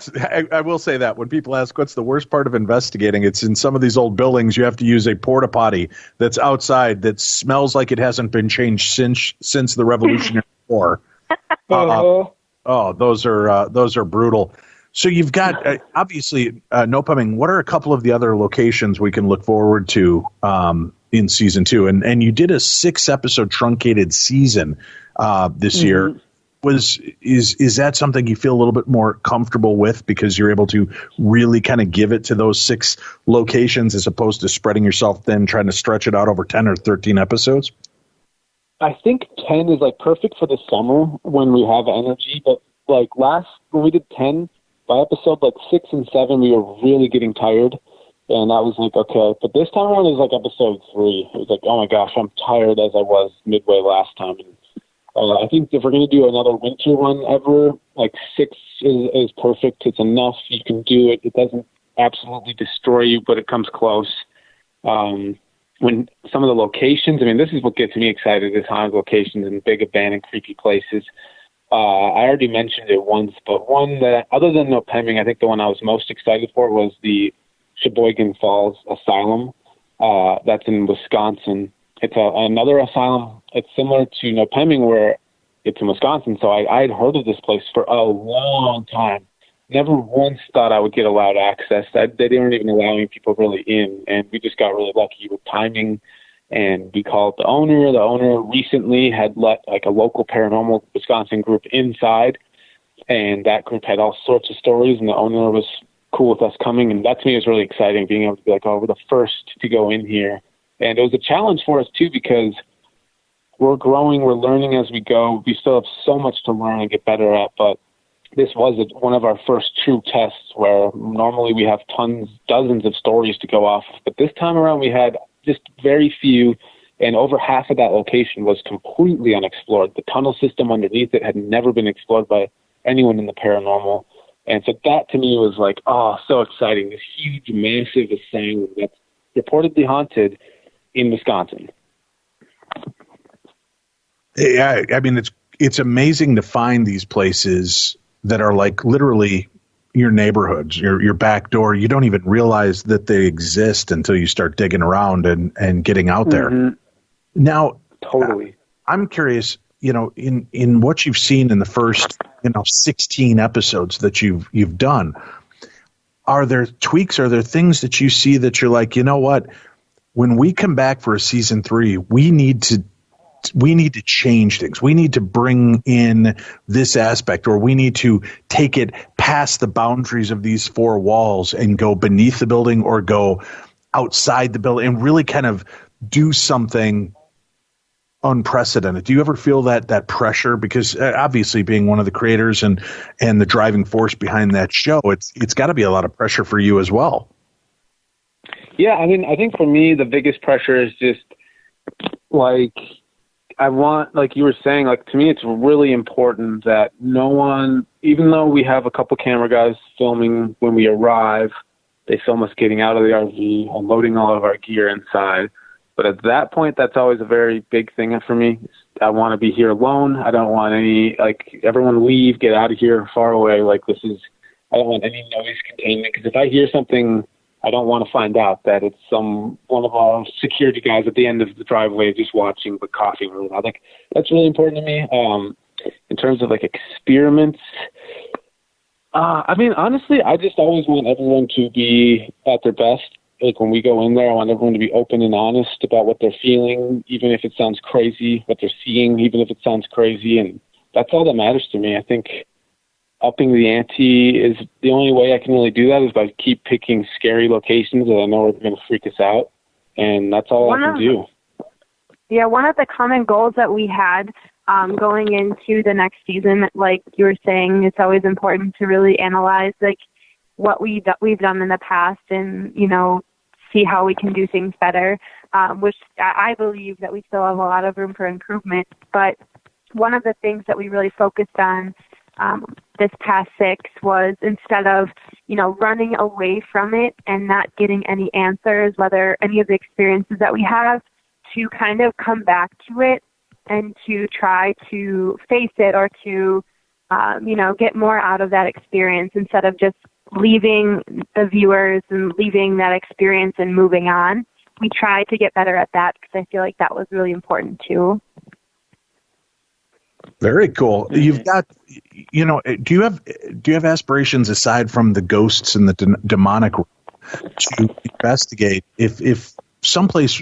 Speaker 1: I will say that when people ask what's the worst part of investigating, it's in some of these old buildings, you have to use a porta potty that's outside that smells like it hasn't been changed since the Revolutionary War. Those are brutal. So you've got, obviously, Nopeming. What are a couple of the other locations we can look forward to in season 2? And you did a 6-episode truncated season this year. Is that something you feel a little bit more comfortable with because you're able to really kind of give it to those 6 locations as opposed to spreading yourself thin, trying to stretch it out over 10 or 13 episodes?
Speaker 3: I think 10 is, like, perfect for the summer when we have energy. But, like, when we did 10, by episode, like, 6 and 7, we were really getting tired. And I was like, okay. But this time around is, like, episode 3. It was like, oh, my gosh, I'm tired as I was midway last time. And I think if we're going to do another winter one ever, like 6 is perfect. It's enough. You can do it. It doesn't absolutely destroy you, but it comes close. When some of the locations, I mean, this is what gets me excited, is haunted locations and big abandoned creepy places. I already mentioned it once, but one that, other than Nopeming, I think the one I was most excited for was the Sheboygan Falls Asylum. That's in Wisconsin. It's another asylum. It's similar to Nopeming, where it's in Wisconsin. So I had heard of this place for a long time. Never once thought I would get allowed access. They weren't even allowing people really in. And we just got really lucky with timing. And we called the owner. The owner recently had let, like, a local Paranormal Wisconsin group inside. and that group had all sorts of stories, and the owner was cool with us coming, and that to me was really exciting, being able to be like, oh, we're the first to go in here. And it was a challenge for us too, because we're growing, we're learning as we go. We still have so much to learn and get better at, but this was one of our first true tests, where normally we have dozens of stories to go off of, but this time around we had just very few, and over half of that location was completely unexplored. The tunnel system underneath it had never been explored by anyone in the paranormal. And so that to me was like, oh, so exciting. This huge, massive asylum that's reportedly haunted in Wisconsin.
Speaker 1: Yeah, I mean, it's amazing to find these places that are like literally your neighborhoods, your back door. You don't even realize that they exist until you start digging around and getting out there.
Speaker 3: Mm-hmm.
Speaker 1: Now,
Speaker 3: totally.
Speaker 1: I'm curious, in what you've seen in the first, 16 episodes that you've done, are there tweaks? Are there things that you see that you're like, you know what, when we come back for a season 3, we need to change things. We need to bring in this aspect, or we need to take it past the boundaries of these 4 walls and go beneath the building or go outside the building and really kind of do something unprecedented. Do you ever feel that pressure? Because obviously, being one of the creators and the driving force behind that show, it's got to be a lot of pressure for you as well.
Speaker 3: Yeah, I mean, I think for me, the biggest pressure is just like, I want, like you were saying, like to me, it's really important that no one, even though we have a couple camera guys filming when we arrive, they film us getting out of the RV, unloading all of our gear inside. But at that point, that's always a very big thing for me. I want to be here alone. I don't want everyone leave, get out of here, far away. I don't want any noise containment, because if I hear something, I don't want to find out that it's one of our security guys at the end of the driveway just watching but coughing really loud. Like, that's really important to me. In terms of like experiments, I mean, honestly, I just always want everyone to be at their best. Like when we go in there, I want everyone to be open and honest about what they're feeling, even if it sounds crazy, what they're seeing, even if it sounds crazy. And that's all that matters to me. I think upping the ante is the only way I can really do that, is by keep picking scary locations that I know are going to freak us out. And that's all I can do.
Speaker 4: Yeah, one of the common goals that we had going into the next season, like you were saying, it's always important to really analyze like what we've done in the past and, see how we can do things better, which I believe that we still have a lot of room for improvement. But one of the things that we really focused on this past 6 was, instead of, running away from it and not getting any answers, whether any of the experiences that we have, to kind of come back to it and to try to face it, or to, get more out of that experience, instead of just leaving the viewers and leaving that experience and moving on. We try to get better at that, because I feel like that was really important too.
Speaker 1: Very cool. You've got, do you have aspirations aside from the ghosts and the demonic to investigate if someplace,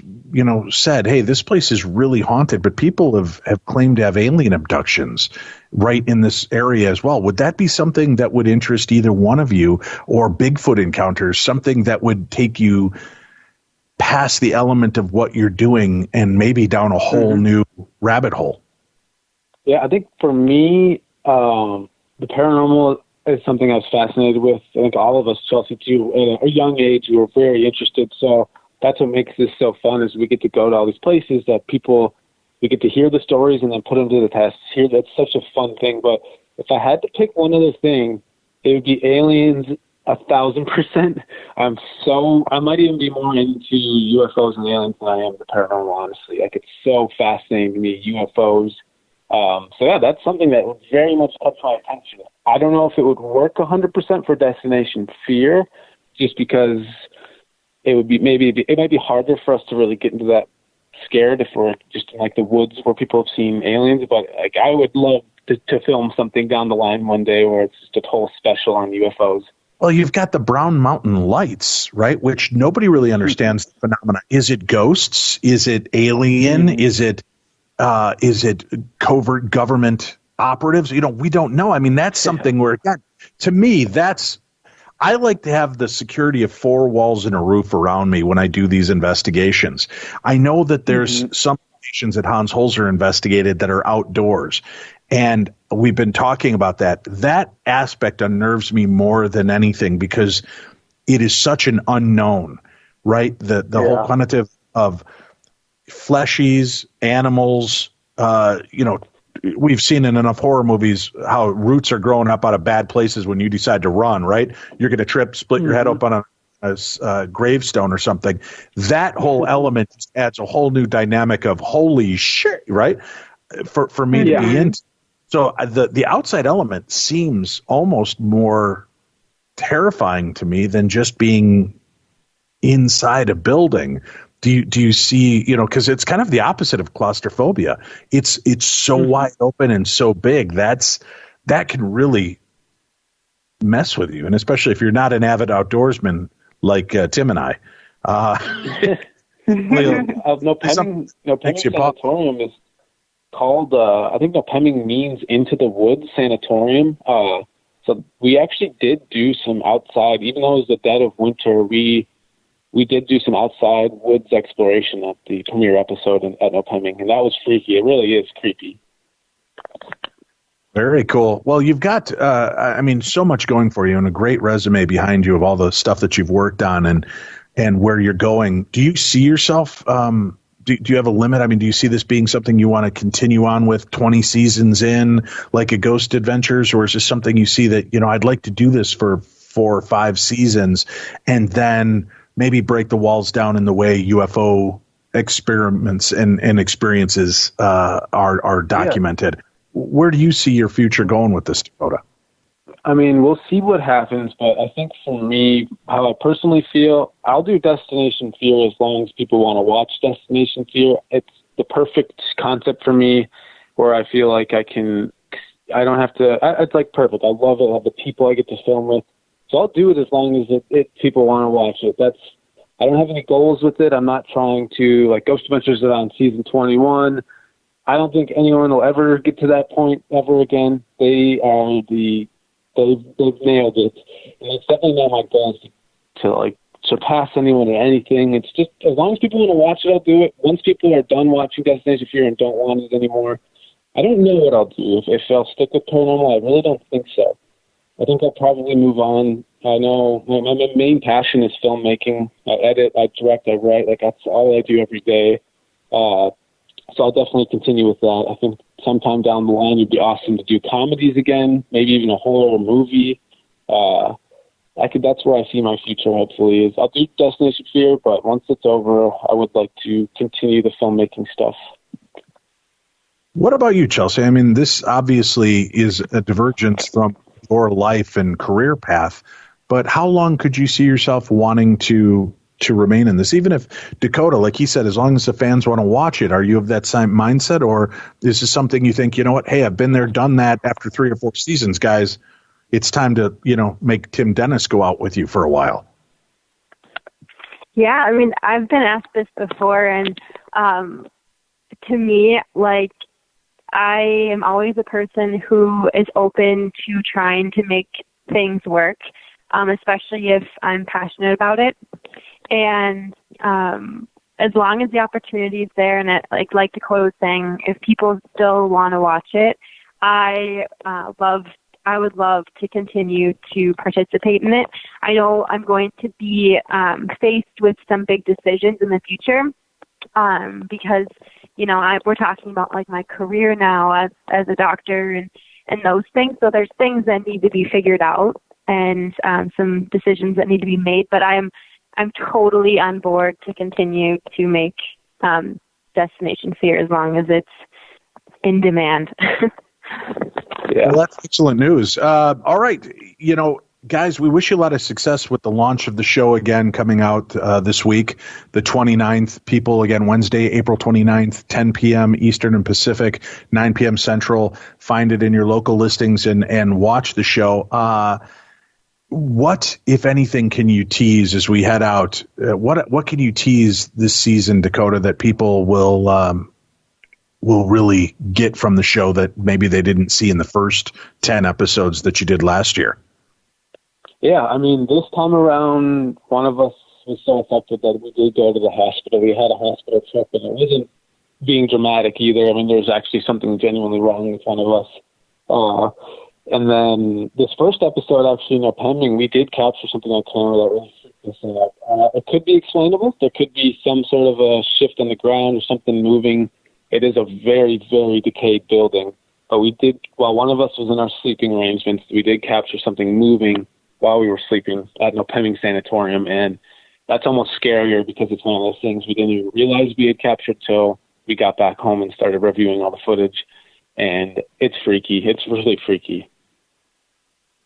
Speaker 1: said, hey, this place is really haunted, but people have claimed to have alien abductions right in this area as well? Would that be something that would interest either one of you, or Bigfoot encounters, something that would take you past the element of what you're doing and maybe down a whole new rabbit hole?
Speaker 3: Yeah, I think for me, the paranormal is something I was fascinated with. I think all of us, Chelsea too, at a young age, we were very interested. So that's what makes this so fun, is we get to go to all these places that we get to hear the stories and then put them to the test. That's such a fun thing. But if I had to pick one other thing, it would be aliens 1,000%. I might even be more into UFOs and aliens than I am the paranormal, honestly. Like, it's so fascinating to me, UFOs. So yeah, that's something that would very much catch my attention. I don't know if it would work 100% for Destination Fear, just because it might be harder for us to really get into that scared if we're just in like the woods where people have seen aliens. But like, I would love to film something down the line one day where it's just a whole special on UFOs.
Speaker 1: Well, you've got the Brown Mountain Lights, right? Which nobody really understands the phenomena. Is it ghosts? Is it alien? Is it covert government operatives? We don't know. I mean, that's something where, God, to me, I like to have the security of four walls and a roof around me when I do these investigations. I know that there's some locations that Hans Holzer investigated that are outdoors, and we've been talking about that. That aspect unnerves me more than anything because it is such an unknown, right? The whole quantitative of fleshies, animals, we've seen in enough horror movies how roots are growing up out of bad places when you decide to run, right? You're going to trip, split your head open on a gravestone or something. That whole element adds a whole new dynamic of holy shit, right? For me to be into. So the outside element seems almost more terrifying to me than just being inside a building. Do you see, because it's kind of the opposite of claustrophobia. It's so wide open and so big. That can really mess with you, and especially if you're not an avid outdoorsman like Tim and I.
Speaker 3: Nopeming Sanatorium is called, I think Nopeming means into the woods sanatorium. So we actually did do some outside, even though it was the dead of winter, we did do some outside woods exploration at the premiere episode at Nopeming, and that was freaky. It really is creepy.
Speaker 1: Very cool. Well, you've got, so much going for you and a great resume behind you of all the stuff that you've worked on and where you're going. Do you see yourself, do you have a limit? I mean, do you see this being something you want to continue on with 20 seasons in, like a Ghost Adventures, or is this something you see that, I'd like to do this for 4 or 5 seasons and then maybe break the walls down in the way UFO experiments and experiences are documented? Yeah. Where do you see your future going with this, Dakota?
Speaker 3: I mean, we'll see what happens, but I think for me, how I personally feel, I'll do Destination Fear as long as people want to watch Destination Fear. It's the perfect concept for me where I feel like I don't have to, it's like perfect. I love it. I love the people I get to film with. So I'll do it as long as people want to watch it. I don't have any goals with it. I'm not trying to, like Ghost Adventures is on season 21. I don't think anyone will ever get to that point ever again. They've nailed it. And it's definitely not my goal to like surpass anyone or anything. It's just, as long as people want to watch it, I'll do it. Once people are done watching Destination Fear and don't want it anymore, I don't know what I'll do. If I'll stick with Paranormal, I really don't think so. I think I'll probably move on. I know my main passion is filmmaking. I edit, I direct, I write. Like, that's all I do every day. So I'll definitely continue with that. I think sometime down the line it'd be awesome to do comedies again, maybe even a horror movie. That's where I see my future, hopefully, is I'll do Destination Fear, but once it's over, I would like to continue the filmmaking stuff.
Speaker 1: What about you, Chelsea? I mean, this obviously is a divergence from your life and career path, but how long could you see yourself wanting to remain in this? Even if Dakota, like he said, as long as the fans want to watch it, are you of that same mindset, or is this something you think, hey, I've been there, done that after 3 or 4 seasons, guys, it's time to, make Tim Dennis go out with you for a while?
Speaker 4: Yeah, I mean, I've been asked this before, and to me, like, I am always a person who is open to trying to make things work, especially if I'm passionate about it. And as long as the opportunity is there, and like Dakota was saying, if people still want to watch it, I would love to continue to participate in it. I know I'm going to be faced with some big decisions in the future because, we're talking about like my career now as a doctor and those things. So there's things that need to be figured out and some decisions that need to be made. But I'm totally on board to continue to make Destination Fear as long as it's in demand.
Speaker 1: Yeah. Well, that's excellent news. All right. Guys, we wish you a lot of success with the launch of the show again coming out this week, the 29th. People, again, Wednesday, April 29th, 10 p.m. Eastern and Pacific, 9 p.m. Central. Find it in your local listings and watch the show. What, if anything, can you tease as we head out? What can you tease this season, Dakota, that people will will really get from the show that maybe they didn't see in the first 10 episodes that you did last year?
Speaker 3: Yeah, I mean, this time around, one of us was so affected that we did go to the hospital. We had a hospital trip, and it wasn't being dramatic either. I mean, there was actually something genuinely wrong with one of us. And then this first episode, actually, Nopeming, we did capture something on camera that really freaked us out. It could be explainable. There could be some sort of a shift on the ground or something moving. It is a very, very decayed building. But we did, while one of us was in our sleeping arrangements, we did capture something moving while we were sleeping at Nopeming Sanatorium. And that's almost scarier because it's one of those things we didn't even realize we had captured till we got back home and started reviewing all the footage. And it's freaky. It's really freaky.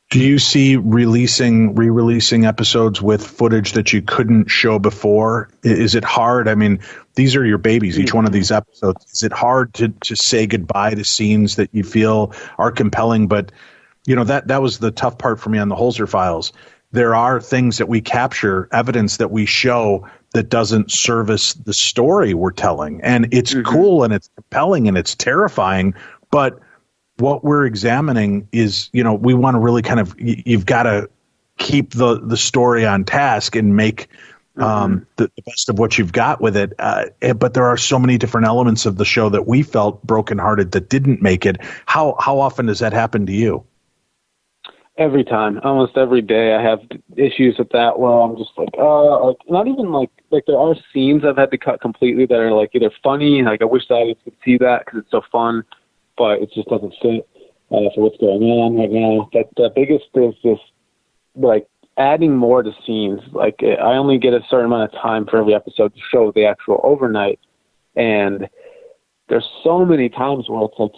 Speaker 1: Do you see re-releasing episodes with footage that you couldn't show before? Is it hard? I mean, these are your babies, each one of these episodes. Is it hard to say goodbye to scenes that you feel are compelling? But, you know, that was the tough part for me on the Holzer Files. There are things that we capture, evidence that we show that doesn't service the story we're telling. And it's cool and it's compelling and it's terrifying, but what we're examining is, you know, we want to really kind of, you've got to keep the story on task and make the best of what you've got with it. But there are so many different elements of the show that we felt brokenhearted that didn't make it. How often does that happen to you?
Speaker 3: Every time, almost every day, I have issues with that where I'm just like, not even like there are scenes I've had to cut completely that are like either funny, like I wish the audience could see that because it's so fun, but it just doesn't fit for what's going on right now. The biggest is just like adding more to scenes. Like I only get a certain amount of time for every episode to show the actual overnight, and there's so many times where it's like,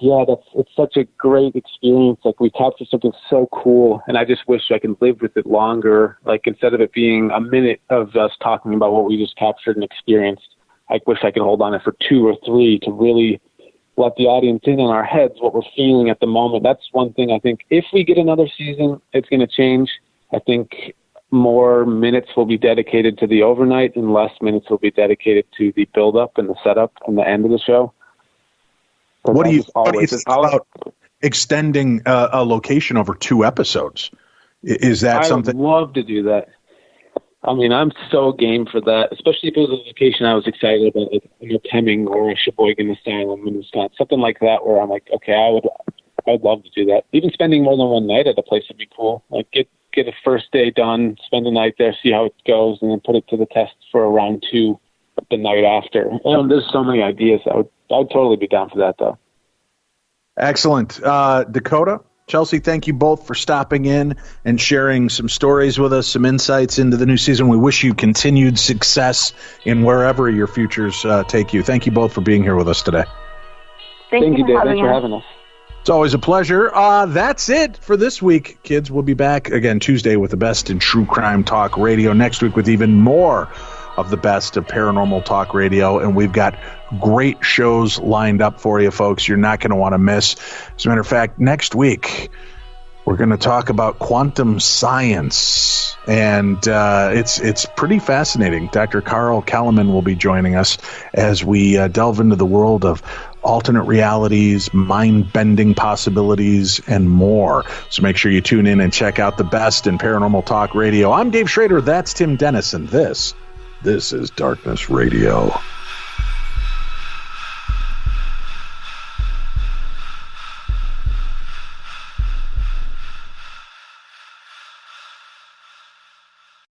Speaker 3: it's such a great experience. Like we captured something so cool, and I just wish I could live with it longer. Like instead of it being a minute of us talking about what we just captured and experienced, I wish I could hold on it for 2 or 3 to really let the audience in on our heads what we're feeling at the moment. That's one thing I think if we get another season, it's going to change. I think more minutes will be dedicated to the overnight and less minutes will be dedicated to the build-up and the setup and the end of the show.
Speaker 1: What do you think about extending a location over 2 episodes? Is that something?
Speaker 3: I would love to do that. I mean, I'm so game for that, especially if it was a location I was excited about, like Nopeming or a Sheboygan Asylum in Wisconsin, something like that, where I'm like, okay, I would love to do that. Even spending more than one night at a place would be cool. Like get a first day done, spend the night there, see how it goes, and then put it to the test for a round 2 the night after. There's so many ideas. I'd totally be down for that, though.
Speaker 1: Excellent. Dakota, Chelsea, thank you both for stopping in and sharing some stories with us, some insights into the new season. We wish you continued success in wherever your futures take you. Thank you both for being here with us today.
Speaker 3: Thank you, Dave. Thanks for having us.
Speaker 1: It's always a pleasure. That's it for this week, kids. We'll be back again Tuesday with the best in true crime talk radio. Next week with even more of the best of paranormal talk radio, and we've got great shows lined up for you folks you're not going to want to miss. As a matter of fact, next week we're going to talk about quantum science, and it's pretty fascinating. Dr. Carl Kalaman will be joining us as we delve into the world of alternate realities, mind-bending possibilities, and more. So make sure you tune in and check out the best in paranormal talk radio. I'm Dave Schrader. That's Tim Dennis, and this is Darkness Radio.